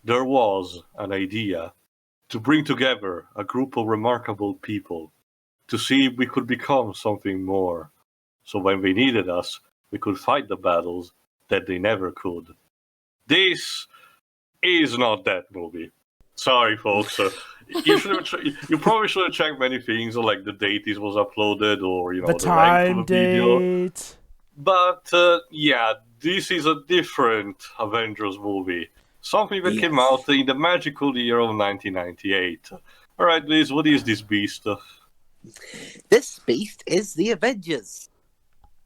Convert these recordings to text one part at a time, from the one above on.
there was an idea to bring together a group of remarkable people to see if we could become something more. So when they needed us, we could fight the battles that they never could. This is not that movie. Sorry, folks. You probably should have checked many things, like the date this was uploaded, or The the length time of the video. date. But yeah, this is a different Avengers movie. Something that came Yes. out in the magical year of 1998. All right, Liz, what is this beast? This beast is the Avengers.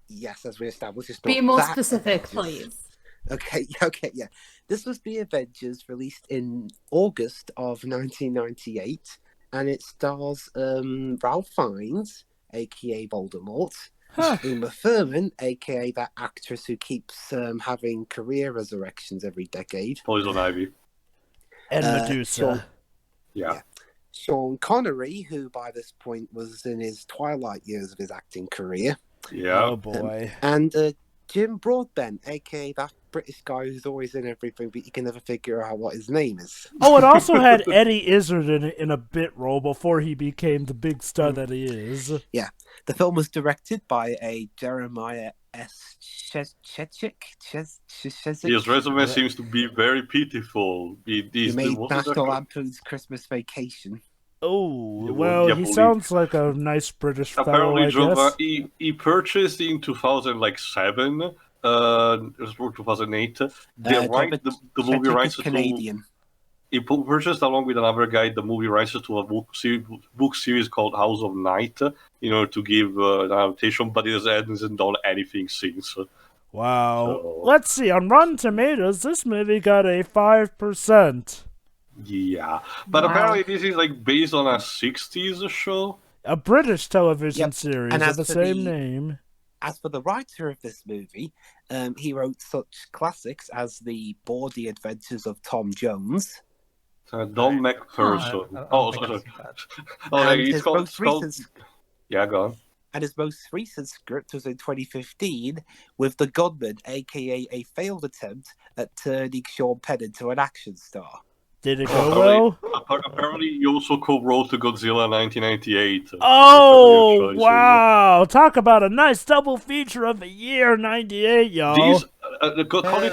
Yes, as we established, it's not Be more that specific, Avengers. please. Okay, yeah. This was the Avengers, released in August of 1998, and it stars Ralph Fiennes, aka Voldemort, Uma Thurman, aka that actress who keeps having career resurrections every decade, Poison Ivy. And Medusa. Yeah. Sean Connery, who by this point was in his twilight years of his acting career, Yeah. Oh boy. and Jim Broadbent, aka that British guy who's always in everything, but you can never figure out what his name is. Oh, it also had Eddie Izzard in a bit role before he became the big star that he is. Yeah, the film was directed by a Jeremiah S. Chechik. His resume seems to be very pitiful. He made National Lampoon's Christmas Vacation. Oh, Yeah, well, yeah, he believe- sounds like a nice British fellow, Apparently, I guess. he purchased in 2007, it was 2008, the movie rights to... Canadian. He purchased, along with another guy, the movie rights to a book series called House of Night, in order to give an adaptation, but it hasn't done anything since. Wow. So- Let's see, on Rotten Tomatoes, this movie got a 5%. Yeah, but Wow. apparently this is based on a 60s show. A British television Yep, series and of as the for same the- name. As for the writer of this movie, he wrote such classics as The Bawdy Adventures of Tom Jones. Don McPherson. I Oh, think I've sorry. seen that. Oh, And it's his called... most recent Yeah, go on. And his most recent script was in 2015 with The Gunman, aka a failed attempt at turning Sean Penn into an action star. Did it go well? Apparently, he also co-wrote the Godzilla 1998. Oh, Choices. wow. Talk about a nice double feature of the year 98, y'all. These, call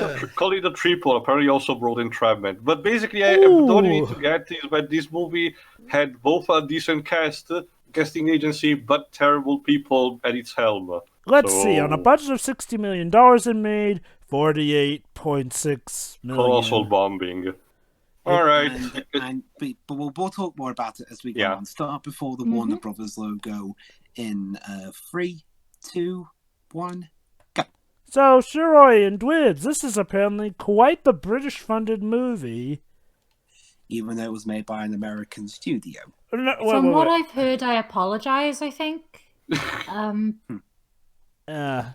it a triple. Apparently, also brought Entrapment. But basically, what you need to get is that this movie had both a decent casting agency, but terrible people at its helm. Let's see. On a budget of $60 million, it made $48.6 million. Colossal bombing. All right. But we'll talk more about it as we go Yeah. on. Start before the Warner Brothers logo in 3, 2, 1, go. So, Shiroi and Dwibs, this is apparently quite the British-funded movie. Even though it was made by an American studio. From what I've heard, I apologize, I think.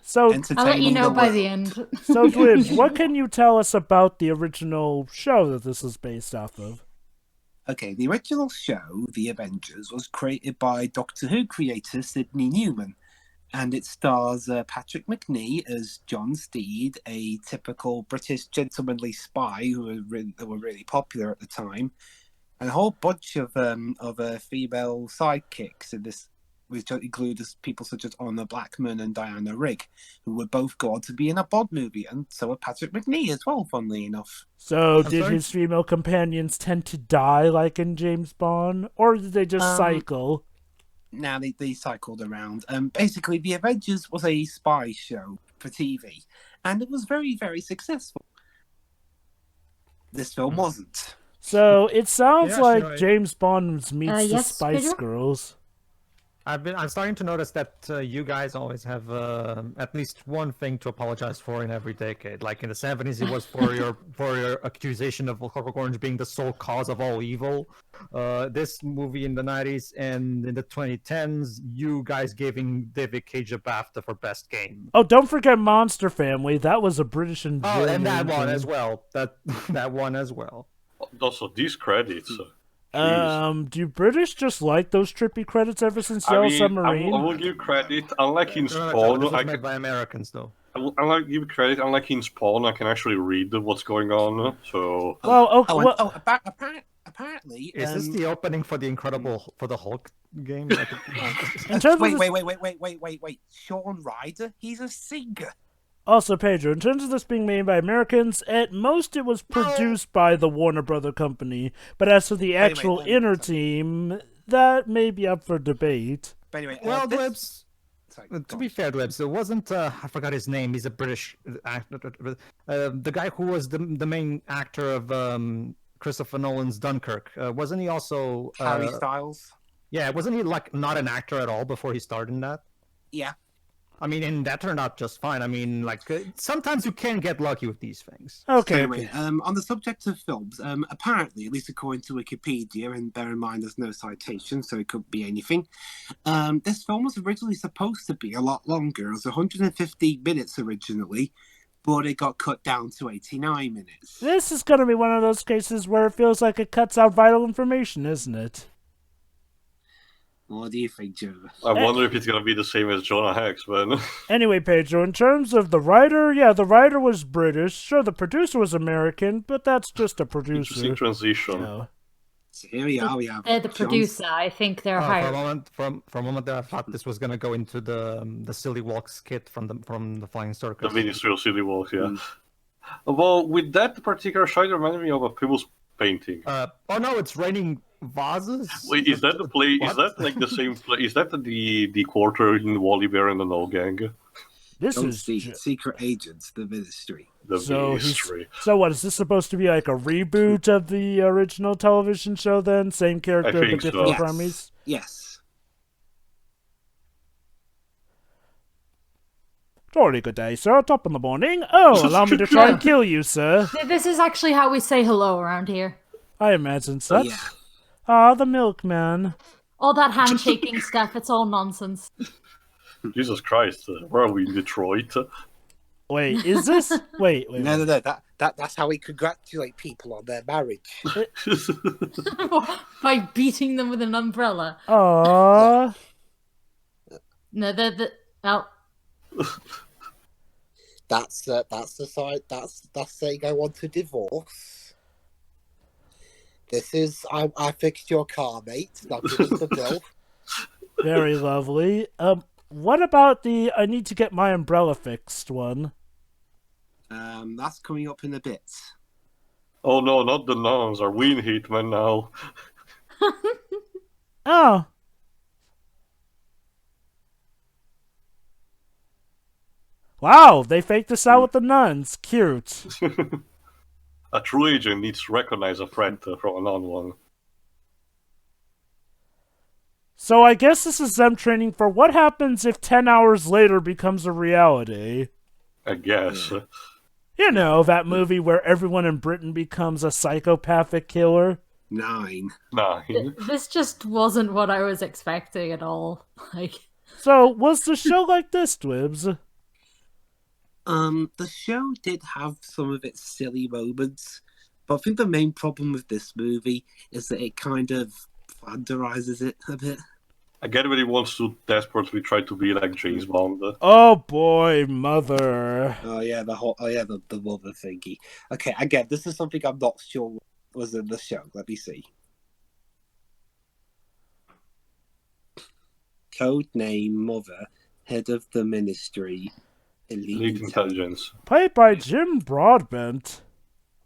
So, I'll let you know by the end. So, Dwibs, what can you tell us about the original show that this is based off of? Okay, the original show, The Avengers, was created by Doctor Who creator Sidney Newman, and it stars Patrick Macnee as John Steed, a typical British gentlemanly spy who were really popular at the time, and a whole bunch of female sidekicks in this, which include people such as Honor Blackman and Diana Rigg, who would both go on to be in a Bond movie, and so would Patrick Macnee as well, funnily enough. So, did his female companions tend to die like in James Bond, or did they just cycle? Now they cycled around. Basically, The Avengers was a spy show for TV, and it was very, very successful. This film wasn't. So, it sounds Yeah, like Shiroi. James Bond meets the yes, Spice Pedro? Girls. I'm starting to notice that you guys always have at least one thing to apologize for in every decade. Like in the 70s, it was for your accusation of Clockwork Orange being the sole cause of all evil. This movie in the 90s and in the 2010s, you guys giving David Cage a BAFTA for best game. Oh, don't forget Monster Family. That was a British and Oh, German and that one thing. as well. That one as well. Also, these credits. Do British just like those trippy credits ever since I Yellow mean, Submarine? I will give credit. Unlike in No, Spawn, this was made by Americans, though. I like give credit. Unlike in Spawn, I can actually read what's going on. So Well, okay. Apparently, Is this the opening for the Hulk game? In terms of wait. Sean Ryder, he's a singer. Also, Pedro, in terms of this being made by Americans, at most it was produced by the Warner Brother Company. But as for the actual inner team, that may be up for debate. But anyway, Well, Dwebs, to be fair, Dwebs, there wasn't, I forgot his name, he's a British actor, the guy who was the main actor of Christopher Nolan's Dunkirk, wasn't he also... Harry Styles? Yeah, wasn't he, like, not an actor at all before he started in that? Yeah. I mean, and that turned out just fine. I mean, like, sometimes you can get lucky with these things. Okay. So anyway, on the subject of films, apparently, at least according to Wikipedia, and bear in mind there's no citation, so it could be anything, this film was originally supposed to be a lot longer. It was 150 minutes originally, but it got cut down to 89 minutes. This is going to be one of those cases where it feels like it cuts out vital information, isn't it? What do you think, Joe? I wonder if it's gonna be the same as Jonah Hex, man. Anyway, Pedro, in terms of the writer, yeah, the writer was British. Sure, the producer was American, but that's just a producer. Interesting transition. You know. So here we are. We have They're the producer. I think they're hired. For a moment there, I thought this was gonna go into the Silly Walks kit from the Flying Circus. The Ministry of Silly Walks, yeah. Well, with that particular shot, it reminded me of a famous painting. Oh no, it's raining vases. Wait, is that the play? Is that like the same play? Is that the quarter in Wally Bear and the No Gang? This Don't is see Secret Agents, the Ministry. The Ministry. So what, is this supposed to be like a reboot of the original television show then? Same character but think different so. premise? Yes. Jolly good day, sir. Top in the morning. Oh, allow me to try and kill you, sir. This is actually how we say hello around here. I imagine such. Yeah. Ah, the milkman. All that handshaking stuff, it's all nonsense. Jesus Christ, where are we in Detroit? Wait, is this... Wait. No. That's how we congratulate people on their marriage. By beating them with an umbrella. Aww. No, oh. That's the side. That's saying I want a divorce. This is I fixed your car, mate. Now give us the bill. Very lovely. What about the I need to get my umbrella fixed one? That's coming up in a bit. Oh no, not the nuns. Are we in Hitman now? Oh. Wow, they faked this out with the nuns. Cute. A true agent needs to recognize a threat from a non one. So I guess this is them training for what happens if 10 hours later becomes a reality. I guess. You know, that movie where everyone in Britain becomes a psychopathic killer. 9. This just wasn't what I was expecting at all. So, was the show like this, Dwibs? The show did have some of its silly moments, but I think the main problem with this movie is that it kind of flanderizes it a bit. I get when he wants to desperately try to be like James Bond. Oh boy, mother. The mother thingy. Okay, again, this is something I'm not sure was in the show. Let me see. Code name Mother, head of the Ministry. Elite Intelligence. Played by Jim Broadbent.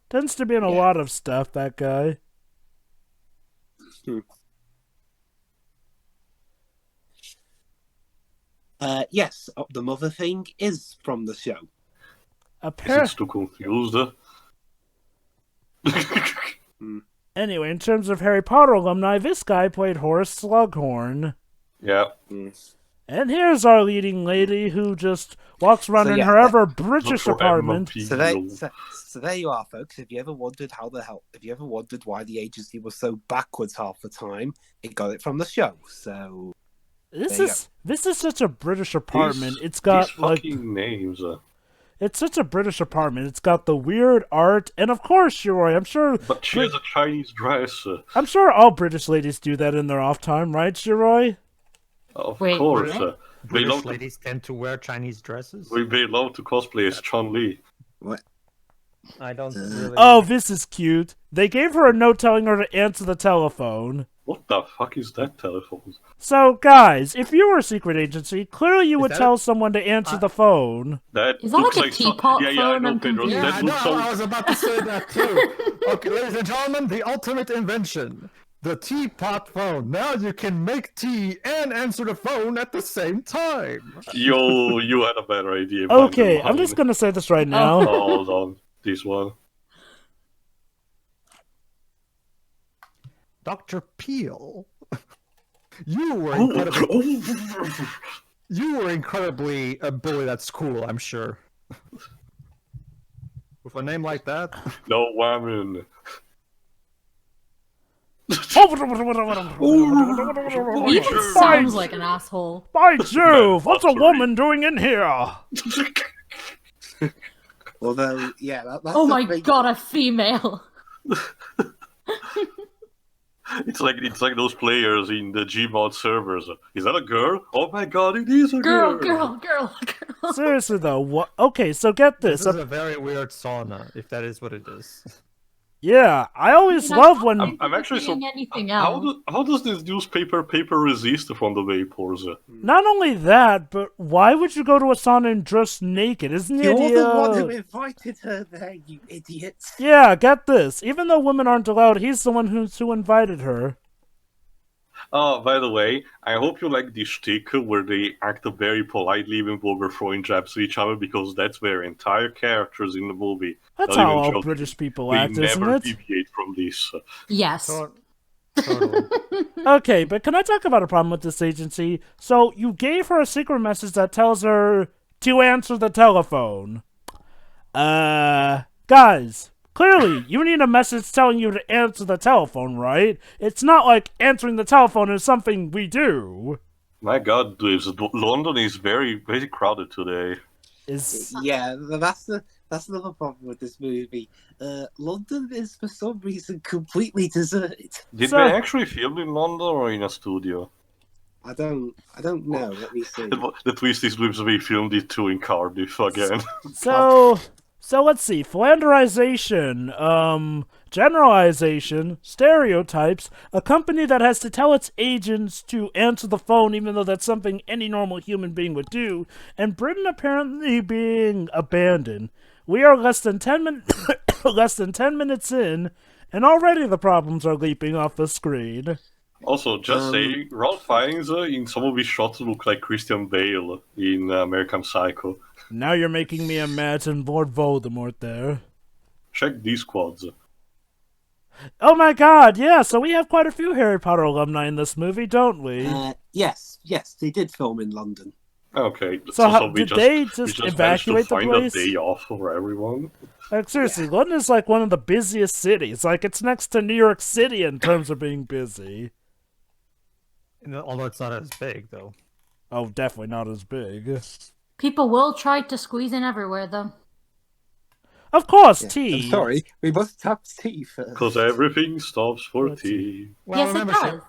Tends to be in a lot of stuff, that guy. Yes, the mother thing is from the show. It's too confused. Anyway, in terms of Harry Potter alumni, this guy played Horace Slughorn. Yeah. And here's our leading lady who just walks around in her ever British apartment. So there you are, folks. If you ever wondered why the agency was so backwards half the time, it got it from the show. So this is such a British apartment. It's got these fucking names. It's such a British apartment. It's got the weird art, and of course, Shiroi, I'm sure. But she has a Chinese dress. I'm sure all British ladies do that in their off time, right, Shiroi? Of course. Really? British ladies tend to wear Chinese dresses? They love to cosplay as Chun-Li. What? I don't really... Oh, this is cute. They gave her a note telling her to answer the telephone. What the fuck is that telephone? So, guys, if you were a secret agency, clearly you would tell someone to answer the phone. That Is that looks like a teapot yeah, I phone? know, I'm Pedro. confused. Yeah, That I know, looks so... I was about to say that too. Okay, ladies and gentlemen, the ultimate invention. The teapot phone. Now you can make tea and answer the phone at the same time. Yo, you had a better idea. behind Okay, the I'm just line. gonna say this right now. Oh, hold on. This one. Dr. Peel, you were incredibly, bullied at school, I'm sure. With a name like that? No woman. He even sounds like an asshole. By Jove, what's a woman doing in here? Although, yeah, that's Oh the my thing. god, a female. It's like those players in the Gmod servers. Is that a girl? Oh my god, it is a girl. Girl. Seriously though, what? Okay, so get this. This is a very weird sauna, if that is what it is. Yeah, I always love when... I'm actually so... anything How, else. how does this newspaper resist from the vapors? Not only that, but why would you go to a sauna and dress naked? Isn't the You're idea... the one who invited her there, you idiot. Yeah, get this. Even though women aren't allowed, he's the one who invited her. Oh, by the way, I hope you like this shtick where they act very politely even though they're throwing jabs at each other, because that's their entire characters in the movie. That's Not how even all joking. British people We act, isn't never it? deviate from this. Yes. Totally. Okay, but can I talk about a problem with this agency? So, you gave her a secret message that tells her to answer the telephone. Guys, clearly, you need a message telling you to answer the telephone, right? It's not like answering the telephone is something we do. My god, London is very, very crowded today. Yeah, that's another problem with this movie. London is for some reason completely deserted. Did So- they actually film in London or in a studio? I don't know. Let me see. The twist is they filmed it too in Cardiff again. So let's see. Flanderization, generalization, stereotypes, a company that has to tell its agents to answer the phone even though that's something any normal human being would do, and Britain apparently being abandoned. We are less than 10 minutes in, and already the problems are leaping off the screen. Also, just saying, Ralph Fiennes in some of his shots look like Christian Bale in American Psycho. Now you're making me imagine Lord Voldemort there. Check these quads. Oh my god, yeah, so we have quite a few Harry Potter alumni in this movie, don't we? Yes, they did film in London. Okay, So how, we did they we just managed evacuate to the find place? a day off for everyone. Like, seriously, London is like one of the busiest cities. Like, it's next to New York City in terms of being busy. Although it's not as big, though. Oh, definitely not as big. People will try to squeeze in everywhere, though. Of course, I'm tea. sorry, we must have tea first. Because everything stops for tea. Well, Yes, it remember, does.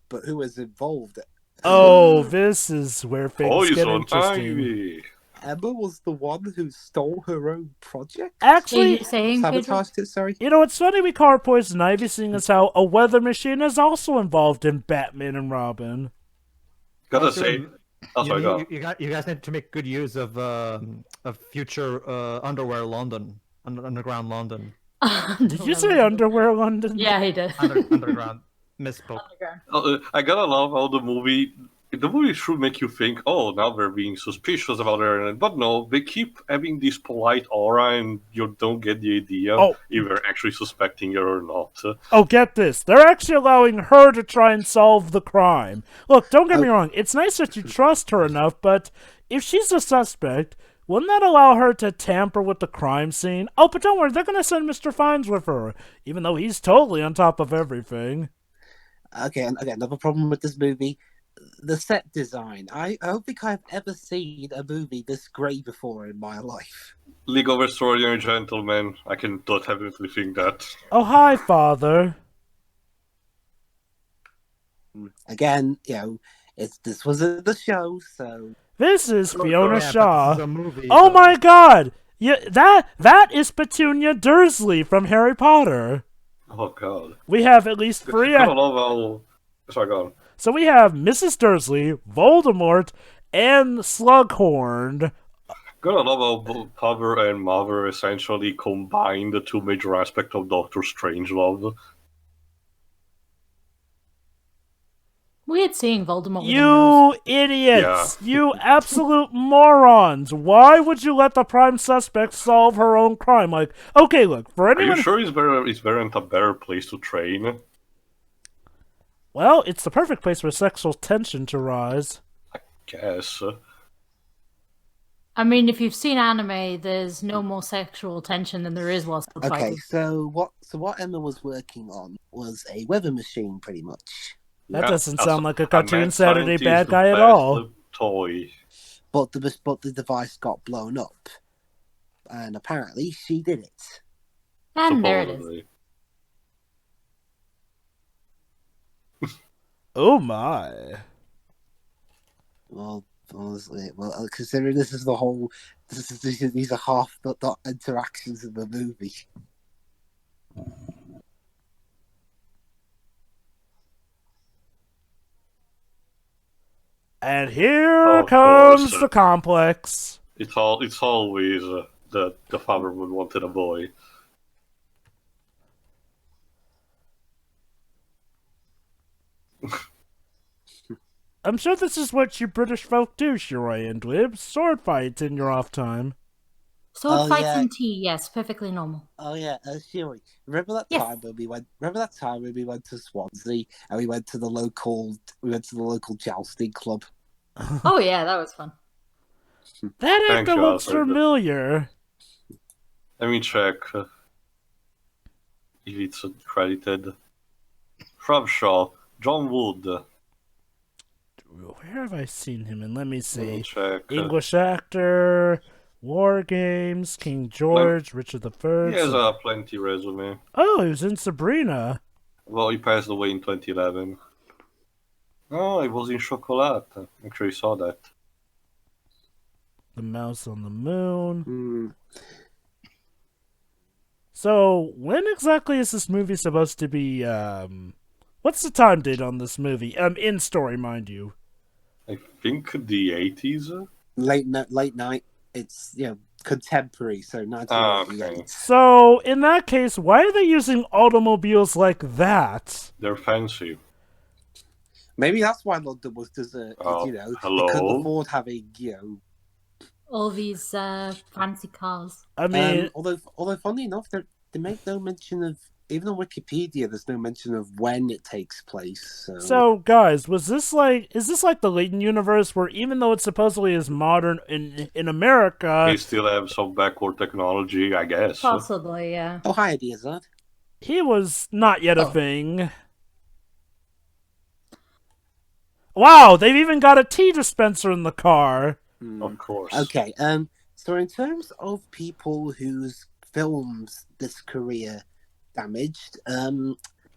But who was involved? Oh, this is where things get Poison interesting. ivy. Emma was the one who stole her own project? Actually, saying, Pedro? Sabotaged it, sorry. you know, it's funny we call her Poison Ivy, seeing as how a weather machine is also involved in Batman and Robin. Gotta say, you guys need to make good use of future underwear London, underground London. Did you say underwear London? Yeah, he did. Underground. Misspoke. I gotta love how the movie should make you think, oh, now they're being suspicious about her, but no, they keep having this polite aura and you don't get the idea if they're actually suspecting her or not. Oh, get this. They're actually allowing her to try and solve the crime. Look, don't get me wrong. It's nice that you trust her enough, but if she's a suspect, wouldn't that allow her to tamper with the crime scene? Oh, but don't worry, they're going to send Mr. Fiennes with her, even though he's totally on top of everything. Okay, another problem with this movie. The set design. I don't think I've ever seen a movie this grey before in my life. League of Extraordinary Gentlemen, I can definitely think that. Oh, hi, Father. Again, This was at the show, so This is Fiona Yeah, Shaw. but this is a movie. Oh so- my god! Yeah, that is Petunia Dursley from Harry Potter. Oh god. We have at least three. Gotta love how... Sorry, go on. So we have Mrs. Dursley, Voldemort, and Slughorn. Gotta love how both Father and Mother essentially combine the two major aspects of Doctor Strangelove. Weird seeing Voldemort with a nose. You idiots! You absolute morons! Why would you let the prime suspect solve her own crime? Like, okay, look, for Are anyone... you sure he's weren't a better place to train? Well, it's the perfect place for sexual tension to rise. Guess. I mean, if you've seen anime, there's no more sexual tension than there is whilst okay. fighting. So what Emma was working on was a weather machine, pretty much. That Yeah, doesn't that's sound like a cartoon mad Saturday scientist bad who guy at passed all. the toy. But the device got blown up, and apparently she did it. And there it is. Supposedly. Oh my. Well, honestly, considering this is the whole, these are half the interactions in the movie. And here Of comes course. the complex. It's always the father would wanted a boy. I'm sure this is what you British folk do, Shirai and Dwib. Sword fights in your off time. Sword Oh, fights yeah. and tea, yes, perfectly normal. Oh yeah, Shiri, remember that Yes. time when we went? Remember that time when we went to Swansea and we went to the local jousting club? Oh yeah, that was fun. That Thank actor you, looks Alfred. familiar. Let me check if it's credited. From Shaw, John Wood. Where have I seen him in? Let me Let me see. check. English actor, War Games, King George, Richard I. He has a plenty resume. Oh, he was in Sabrina. Well, he passed away in 2011. Oh, he was in Chocolat. I'm sure you saw that. The Mouse on the Moon. Hmm. So, when exactly is this movie supposed to be, what's the time date on this movie? In story, mind you. I think the 80s? Late night. It's contemporary, so 1988. Okay. So, in that case, why are they using automobiles like that? They're fancy. Maybe that's why London was deserted. Oh, They couldn't hello? afford having All these fancy cars. I mean, although funny enough, they make no mention of, even on Wikipedia, there's no mention of when it takes place. so guys, is this like the Leighton universe where even though it supposedly is modern in America, They still have some backward technology, I guess. Possibly, yeah. Oh, hi, Adiazad. he was not yet a Oh. thing? Wow, they've even got a tea dispenser in the car. Of course. Okay, so in terms of people whose films this career damaged,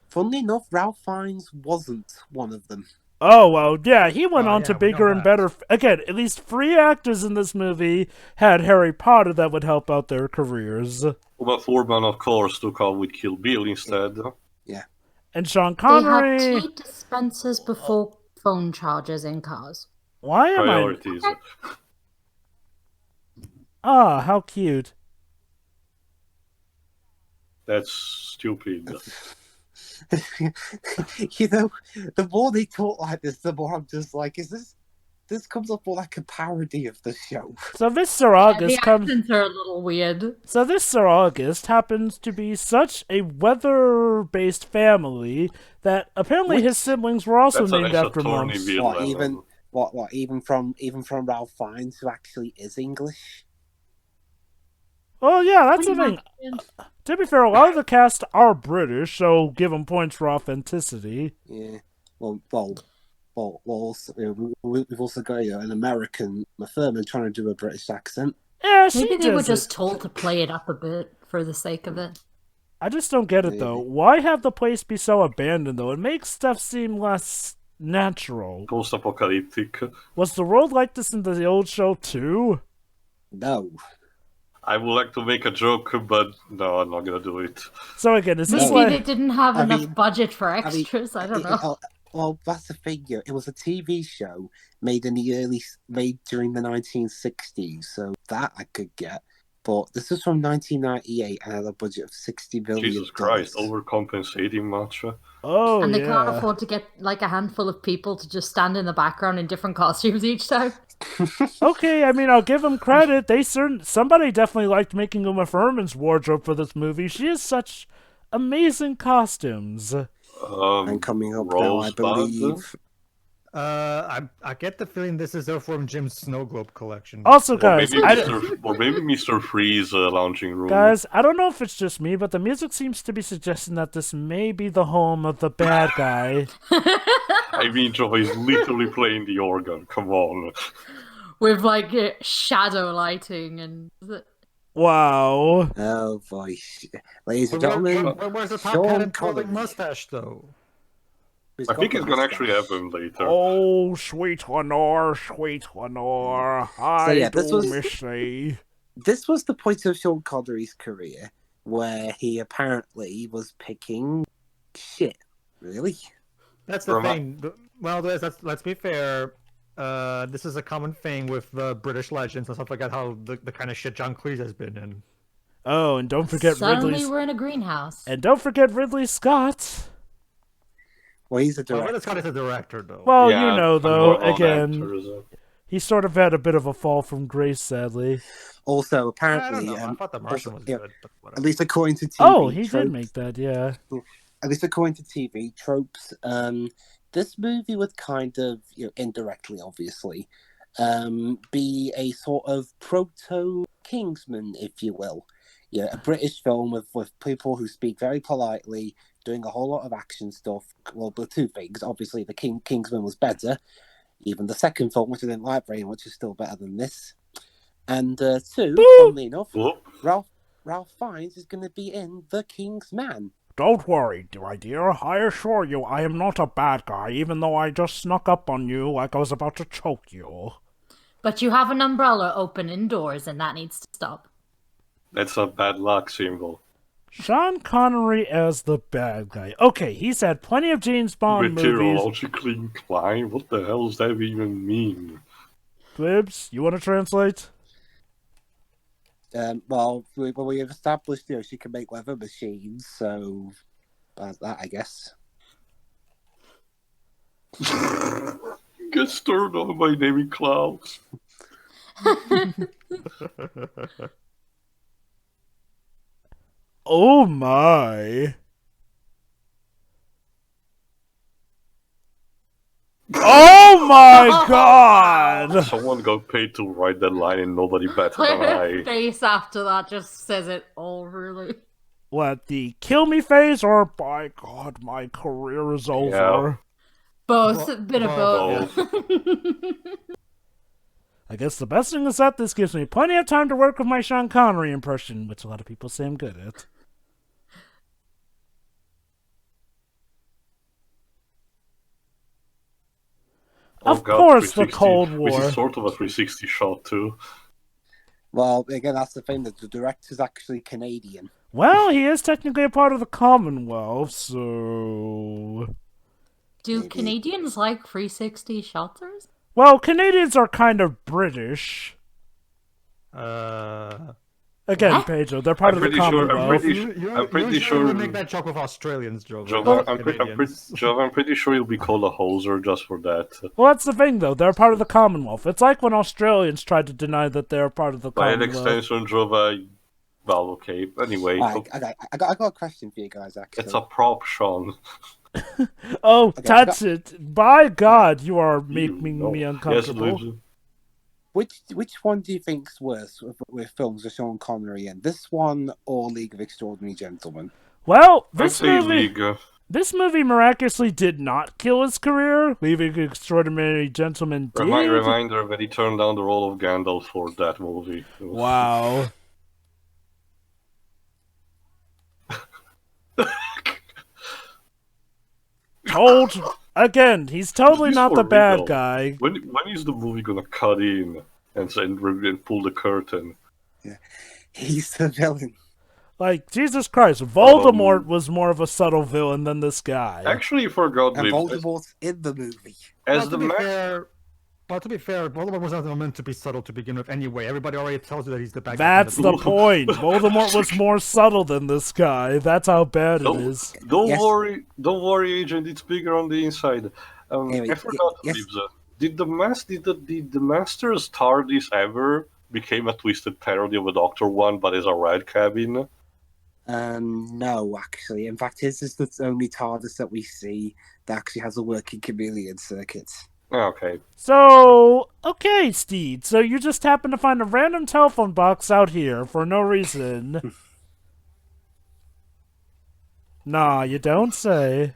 funnily enough, Ralph Fiennes wasn't one of them. Oh, well, yeah, he went Oh, on yeah, to we know bigger and that. better... Again, at least 3 actors in this movie had Harry Potter that would help out their careers. Uma Thurman, of course, took on with Kill Bill instead. And Sean They Connery... had tea dispensers before phone chargers in cars. Why am I... Priorities. Ah, how cute. That's stupid. The more they talk like this, the more I'm just like, this comes up more like a parody of the show. So this Sir August the comes... accents are a little weird. So this Sir August happens to be such a weather-based family that apparently his siblings were also That's a named nice after attorney monks. villain. Even from Ralph Fiennes, who actually is English. Oh yeah, that's the Pretty thing. much, yeah. To be fair, a lot of the cast are British, so give them points for authenticity. Yeah. We've also got an American Thurman trying to do a British accent. Yeah, she Maybe they were does just it. told to play it up a bit for the sake of it. I just don't get it though. Maybe. Why have the place be so abandoned though? It makes stuff seem less natural. Post-apocalyptic. Was the world like this in the old show too? No. I would like to make a joke, but no, I'm not gonna do it. So again, is this Maybe they like... didn't have I enough mean- budget for extras. I don't know. Well, that's the thing. It was a TV show made during the 1960s, so that I could get. But this is from 1998 and had a budget of $60 billion. Jesus Christ, overcompensating much. Oh, And they yeah. can't afford to get like a handful of people to just stand in the background in different costumes each time. Okay, I mean, I'll give them credit. Somebody definitely liked making Uma Thurman's wardrobe for this movie. She has such amazing costumes. And coming up now, I believe. I get the feeling this is from Jim's Snow Globe collection. Also, Or guys, maybe Mr. Freeze launching room. guys, I don't know if it's just me, but the music seems to be suggesting that this may be the home of the bad guy. I mean, Joe is literally playing the organ. Come on. With like shadow lighting and Wow. Oh boy, ladies and But gentlemen, where's the top Sean hat and twirling Connery. mustache, though? Who's I think got it's the gonna actually mustache? happen later. Oh, sweet Lenore, sweet Lenore. I yeah, this do was- miss thee. This was the point of Sean Connery's career where he apparently was picking shit. Really? That's the Remi- thing. Well, let's be fair. This is a common thing with the British legends and stuff like that. How the kind of shit John Cleese has been in. Oh, and don't forget suddenly we're in a greenhouse. And don't forget Ridley Scott. Well, he's a Well, director. Ridley Scott is a director, though. Well, Yeah, you know, I'm though, more of an again, actor, so- he sort of had a bit of a fall from grace, sadly. Also, I don't apparently, know. I thought The Martian was yeah, good, but whatever. at least according to TV Oh, he tropes, did make that, yeah. at least according to TV tropes, this movie would kind of, indirectly, obviously, be a sort of proto Kingsman, if you will. Yeah, a British film with people who speak very politely, doing a whole lot of action stuff. Well, the two things. Obviously, the Kingsman was better. Even the second film, which I didn't like very much, is still better than this. And two, funnily enough, Whoop. Ralph Fiennes is going to be in The King's Man. Don't worry, my dear. I assure you, I am not a bad guy, even though I just snuck up on you like I was about to choke you. But you have an umbrella open indoors, and that needs to stop. That's a bad luck symbol. Sean Connery as the bad guy. Okay, he's had plenty of James Bond movies. Meteorologically inclined? What the hell does that even mean? Glibs, you want to translate? Well, we've established, she can make weather machines, so that, I guess. Get stirred on by naming clouds. Oh my. Oh my god! Someone got paid to write that line and nobody better than Her I. face after that just says it all, really. What, the kill me phase or by god, my career is over? Both, a bit of both. I guess the best thing is that this gives me plenty of time to work with my Sean Connery impression, which a lot of people say I'm good at. Of course, the 360, Cold Which War. is sort of a 360 shot too. Well, again, that's the thing, that the director's actually Canadian. Well, he is technically a part of the Commonwealth, so... Do Maybe. Canadians like 360 shelters? Well, Canadians are kind of British. Again, What? Pedro, they're part I'm of the pretty sure- I'm Commonwealth. pretty- I'm pretty you sure- would make that joke with Australians, Joe. Joe, not I'm Canadians. pretty sure you'll be called a hoser just for that. Well, that's the thing, though. They're part of the Commonwealth. It's like when Australians tried to deny that they're part of the By an Commonwealth. extension, Jova. Well, okay. Anyway, Right, I got a question for you guys, actually. it's a prop, Sean. Oh, Okay, touch it. By God, you are You making know. me Yes, uncomfortable. Luigi. Which one do you think's worse with films with Sean Connery in? This one or League of Extraordinary Gentlemen? Well, I'd this say movie... League. This movie miraculously did not kill his career, leaving Extraordinary Gentleman did. Reminder that he turned down the role of Gandalf for that movie. Wow. Again, he's totally Is this not for the bad real? guy. When is the movie gonna cut in and pull the curtain? He's the villain. Like, Jesus Christ, Voldemort was more of a subtle villain than this guy. Actually, forgot And Liv, Voldemort's in the movie. as Well, the to be ma- fair, Voldemort was not meant to be subtle to begin with anyway. Everybody already tells you that he's the bad guy. That's the point. Voldemort was more subtle than this guy. That's how bad it is. Don't Yes. worry, Agent. It's bigger on the inside. Anyway, I forgot, yes. Livza. Did the Master's TARDIS ever became a twisted parody of a Doctor One, but as a red cabin? No, actually. In fact, his is the only TARDIS that we see that actually has a working chameleon circuit. Okay. So, okay, Steed. So you just happen to find a random telephone box out here for no reason. Nah, you don't say.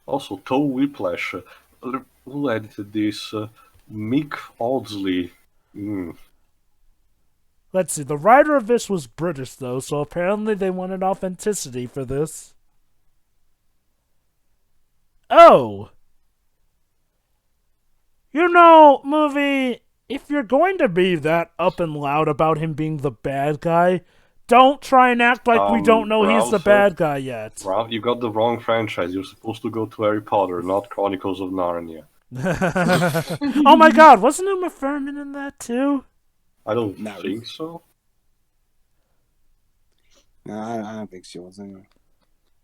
Also, Toe Whiplash. Who edited this? Mick Audsley. Let's see. The writer of this was British, though, so apparently they wanted authenticity for this. Oh! You know, movie, if you're going to be that up and loud about him being the bad guy, don't try and act like we don't know he's the Ralph, bad guy yet. Ralph, you got the wrong franchise. You're supposed to go to Harry Potter, not Chronicles of Narnia. Oh my god, wasn't Uma Thurman in that too? I don't No. think so. No, I don't think she was anyway.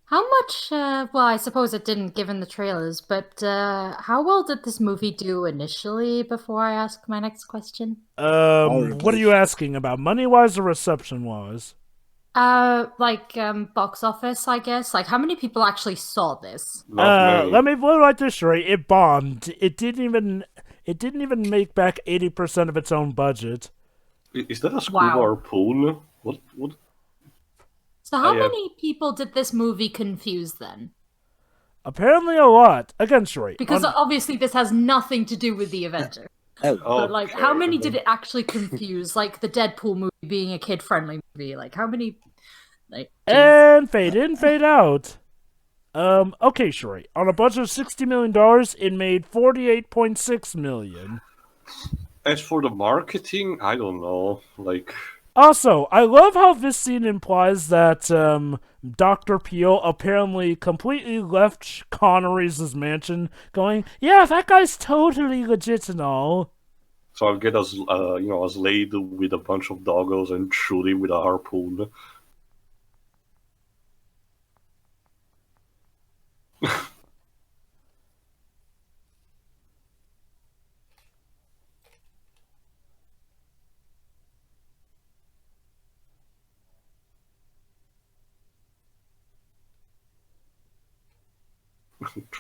How much, well, I suppose it didn't given the trailers, but how well did this movie do initially before I ask my next question? What are you asking about? Money-wise or reception-wise? Box office, I guess. Like, how many people actually saw this? Not many. Let me put it like this, right? It bombed. It didn't even make back 80% of its own budget. Is that a scuba Wow. harpoon? What? So how yeah. many people did this movie confuse then? Apparently a lot. Again, Sherry. Because obviously this has nothing to do with the Avengers. Oh, But like, how Okay. many did it actually confuse? Like the Deadpool movie being a kid-friendly movie. Like how many? Like geez. And fade in, fade out. Okay, Sherry. On a budget of $60 million, it made $48.6 million. As for the marketing, I don't know. Like, Also, I love how this scene implies that Dr. Peel apparently completely left Connery's mansion going, yeah, that guy's totally legit and all. so I'll get us, us laid with a bunch of doggos and shoot him with a harpoon.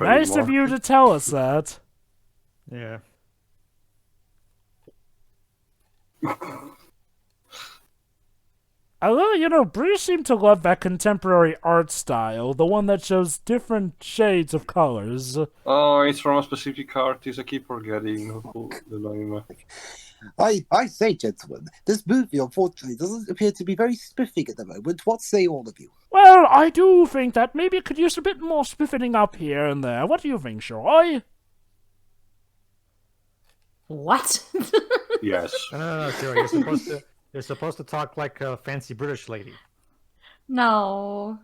Nice of you to tell us that. Yeah. I love, British seem to love that contemporary art style, the one that shows different shades of colors. Oh, it's from a specific artist. I keep forgetting the name. I say, gentlemen, this movie unfortunately doesn't appear to be very spiffing at the moment. What say all of you? Well, I do think that maybe it could use a bit more spiffing up here and there. What do you think, Shoy? What? Yes. No, sure. You're supposed to talk like a fancy British lady. No.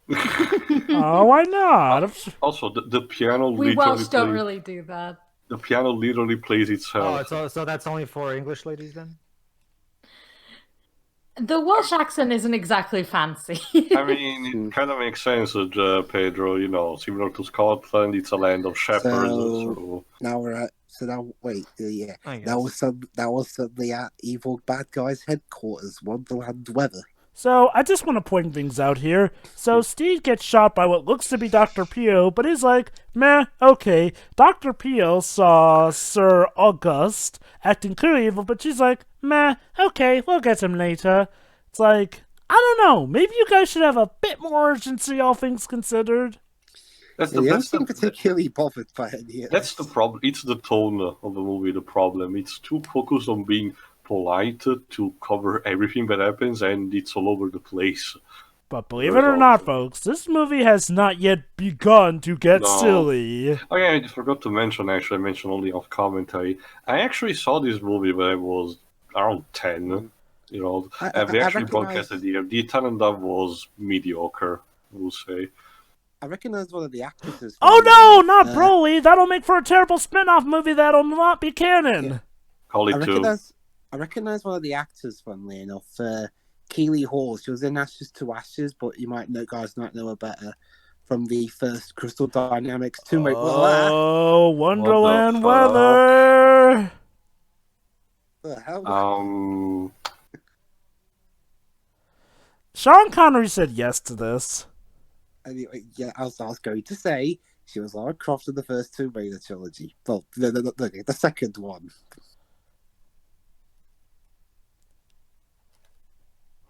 Oh, why not? Also, the piano We literally Welsh don't plays, really do that. the piano literally plays Oh, itself. so that's only for English ladies then? The Welsh accent isn't exactly fancy. I mean, it kind of makes sense, Pedro. Similar to Scotland, it's a land of shepherds. So... Now we're at. So now, wait, yeah, I guess. that was suddenly at evil bad guys' headquarters, Wonderland Weather. So, I just want to point things out here. So, Steve gets shot by what looks to be Dr. Peel, but he's like, meh, okay. Dr. Peel saw Sir August acting clearly evil, but she's like, meh, okay, we'll get him later. It's like, I don't know, maybe you guys should have a bit more urgency, all things considered. That's They don't seem the particularly bothered by any of That's the problem. It's the tone of the movie, the problem. It's too focused on being polite to cover everything that happens, and it's all over the place. But believe it or not, folks, this movie has not yet begun to get silly. Oh yeah, I forgot to mention, actually, I mentioned only off commentary. I actually saw this movie when I was around 10. You know, we actually broadcasted here. The Tenendub was mediocre, I will say. I recognize one of the actresses. Oh no, not Broly! That'll make for a terrible spin-off movie that'll not be canon! Yeah. I recognize one of the actors, funnily enough, Keely Hall. She was in Ashes to Ashes, but you might know her better from the first Crystal Dynamics 2. Oh, Wonderland Weather! The hell? Sean Connery said yes to this. Anyway, yeah, I was going to say she was Lara Croft in the first Tomb Raider trilogy. Well, the second one.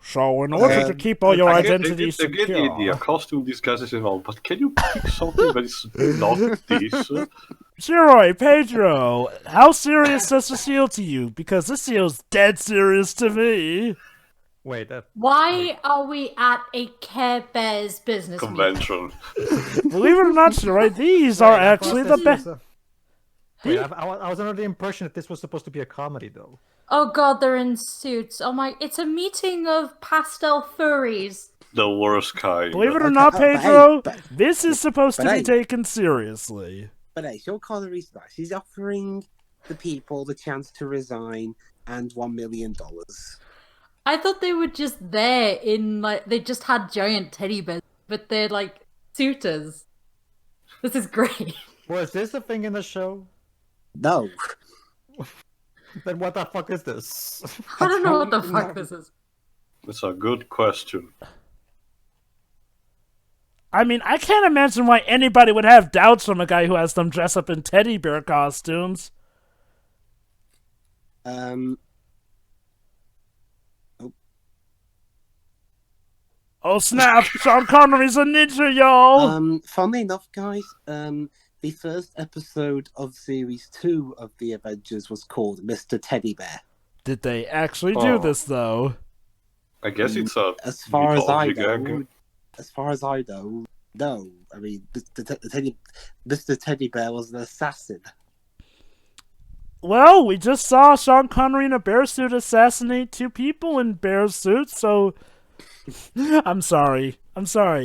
So, in order to keep all your identities secure... I get the idea, costume disguises and all, but can you pick something that is not this? Sure, Pedro, how serious does this feel to you? Because this feels dead serious to me. Wait, why are we at a Care Bears business convention? Believe it or not, Shirai, these are actually the best. Wait, I was under the impression that this was supposed to be a comedy, though. Oh god, they're in suits. Oh my, it's a meeting of pastel furries. The worst kind. Believe it or not, Pedro, this is supposed to be taken seriously. But hey, Sean Connery's nice. He's offering the people the chance to resign and $1 million. I thought they were just there in, like, they just had giant teddy bears, but they're, like, suitors. This is great. Was this a thing in the show? No. Then what the fuck is this? I don't know what the fuck this is. It's a good question. I mean, I can't imagine why anybody would have doubts from a guy who has them dress up in teddy bear costumes. Oh snap! Sean Connery's a ninja, y'all! Funnily enough, guys, the first episode of Series 2 of the Avengers was called Mr. Teddy Bear. Did they actually do this, though? I guess it's a as far as I know, no. I mean, Mr. Teddy Bear was an assassin. Well, we just saw Sean Connery in a bear suit assassinate 2 people in bear suits, so... I'm sorry.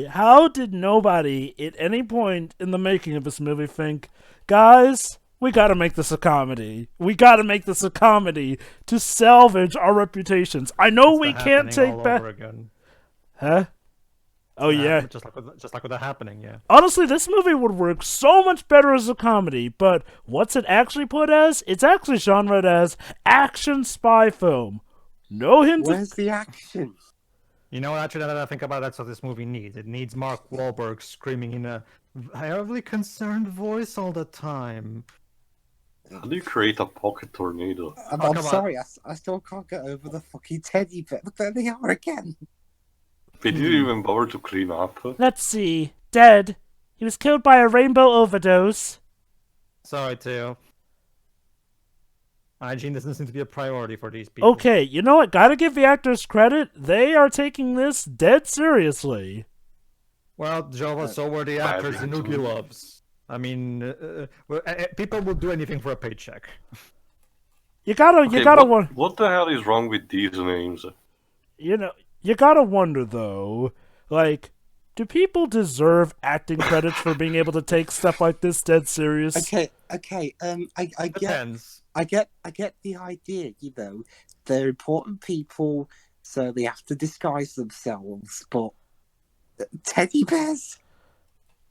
How did nobody at any point in the making of this movie think, guys, we gotta make this a comedy. We gotta make this a comedy to salvage our reputations. I know we can't take back... Huh? Oh, yeah. Just like with the happening, yeah. Honestly, this movie would work so much better as a comedy, but what's it actually put as? It's actually genred as action spy film. No hint Where's the action? You know, actually, now that I think about it, that's what this movie needs. It needs Mark Wahlberg screaming in a heavily concerned voice all the time. How do you create a pocket tornado? I'm sorry, I still can't get over the fucking teddy bear. Look, there they are again. They didn't even bother to clean up. Let's see. Dead. He was killed by a rainbow overdose. Sorry, Theo. Hygiene doesn't seem to be a priority for these people. Okay, you know what? Gotta give the actors credit. They are taking this dead seriously. Well, Jova, so were the actors in Noogie Loves. I mean, people will do anything for a paycheck. You gotta wonder. What the hell is wrong with these names? You know, you gotta wonder though. Like, do people deserve acting credits for being able to take stuff like this dead serious? Okay. I get the idea, you know. They're important people, so they have to disguise themselves, but teddy bears?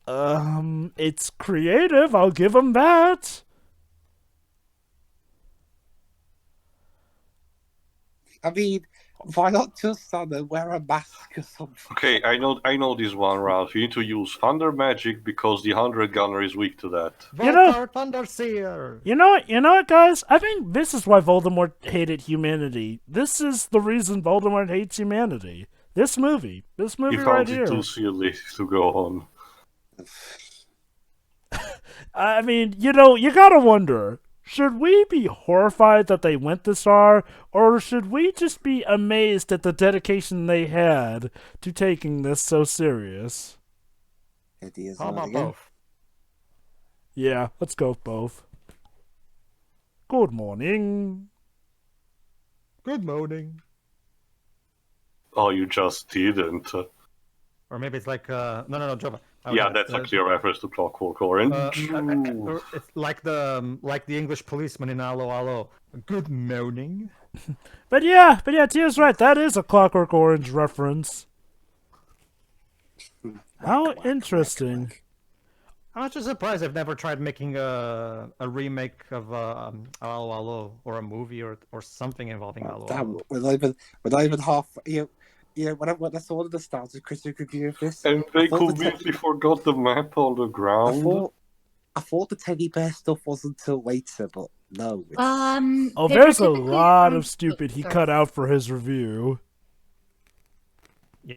It's creative, I'll give them that. I mean, why not just wear a mask or something? Okay, I know this one, Ralph. You need to use Thunder Magic because the 100 Gunner is weak to that. Thunderseer! You know what, guys? I think this is why Voldemort hated humanity. This is the reason Voldemort hates humanity. This movie He right found here. it too silly to go on. I mean, you know, you gotta wonder. Should we be horrified that they went this far, or should we just be amazed at the dedication they had to taking this so serious? Ideas How on about again. both? Yeah, let's go with both. Good morning. Good morning. Oh, you just didn't. Or maybe it's like no, Jova. Yeah, that's a clear reference to Clockwork Orange. It's like the English policeman in Allo Allo. Good morning. But yeah, Tia's right. That is a Clockwork Orange reference. How interesting. I'm just surprised I've never tried making a remake of Allo Allo or a movie or something involving Allo Damn, Allo. we're not even half. When I saw the start of critic review of this, And they I thought the completely forgot the map on the ground. I thought the teddy bear stuff wasn't till later, but no. It's... Oh, they're there's a typically lot around- of stupid he sorry. cut out for his review. Yeah.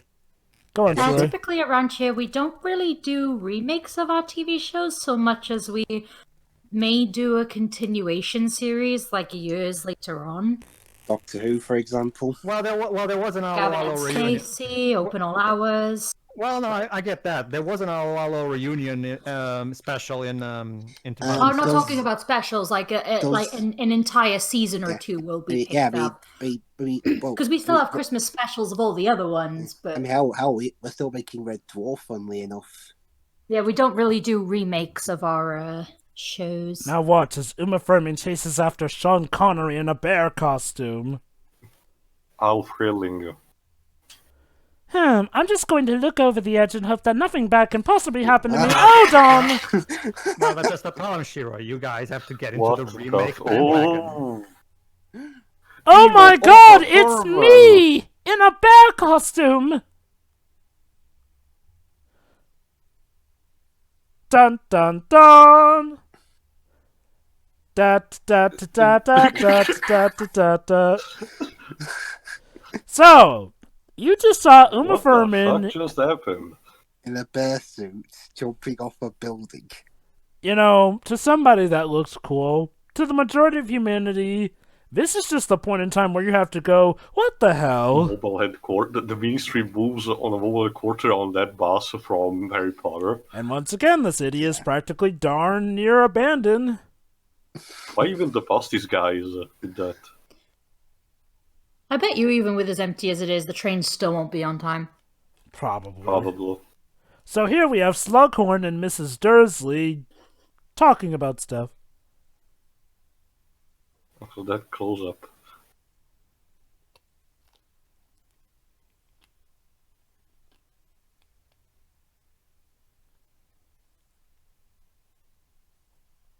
Go on, Troy. Typically around here, we don't really do remakes of our TV shows so much as we may do a continuation series like years later on. Doctor Who, for example. Well, there was an Allo Gavin Allo and reunion. Stacey, Open All Hours. Well, no, I get that. There was an Allo Allo reunion special in I'm Tomorrow's not does- talking about specials, like like an entire season or two will be picked up. Because we still have Christmas specials of all the other ones, but I mean, hell, we're still making Red Dwarf, funnily enough. yeah, we don't really do remakes of our shows. Now watch as Uma Thurman chases after Sean Connery in a bear costume. How thrilling. I'm just going to look over the edge and hope that nothing bad can possibly happen to me. Hold on! No, that's just the problem, Shiro. You guys have to get into What the the remake bandwagon. Oh! Oh my Evil god, Uma it's Thurman. me! In a bear costume! Dun dun dun! Da da da da da da da da da. So, you just saw Uma What Thurman, the fuck just happened? In a bear suit, jumping off a building. you know, to somebody that looks cool. To the majority of humanity, this is just the point in time where you have to go, what the hell? Mobile headquarters. The Ministry moves on a mobile headquarters on that bus from Harry Potter. And once again, the city is practically darn near abandoned. Why even the bus these guys did that? I bet you, even with as empty as it is, the train still won't be on time. Probably. So here we have Slughorn and Mrs. Dursley talking about stuff. So that close up.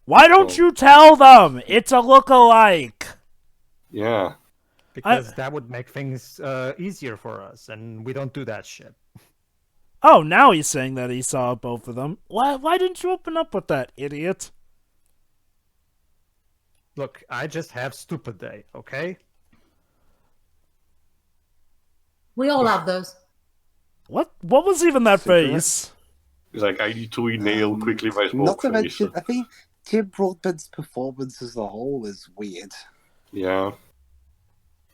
Why don't you tell them? It's a look-alike. Yeah. Because that would make things easier for us, and we don't do that shit. Oh, now he's saying that he saw both of them. Why didn't you open up with that, idiot? Look, I just have stupid day, okay? We all have those. What was even that Cigarette? face? He's like, I need to nail quickly my smoke Not to face. mention, I think Jim Broadbent's performance as a whole is weird. Yeah.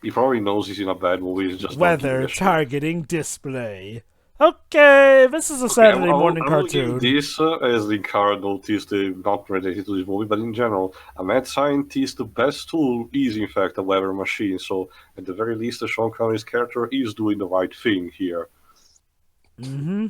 He probably knows he's in a bad movie. He's just not Weather giving a shit. targeting display. Okay, this is a Saturday morning I will give cartoon. this as the car notice, not related to this movie, but in general, a mad scientist, the best tool is in fact a weather machine. So at the very least, the Sean Connery's character is doing the right thing here. Mm-hmm.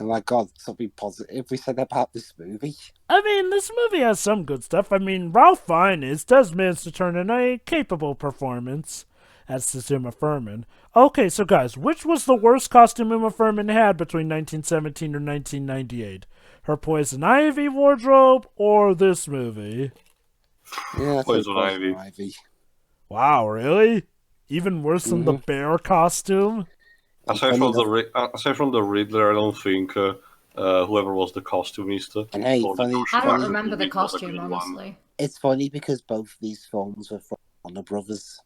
And my God, something positive we said about this movie. I mean, this movie has some good stuff. I mean, Ralph Fiennes does manage to turn in a capable performance as to Uma Thurman. Okay, so guys, which was the worst costume Uma Thurman had between 1917 or 1998? Her Poison Ivy wardrobe or this movie? Yeah, I think Poison Ivy. Ivy. Wow, really? Even worse than the bear costume? Aside from the Riddler, I don't think whoever was the costumist. And hey, or the funny- I don't douchebag remember the movie was a costume, good one. honestly. It's funny because both these films were from Warner Brothers.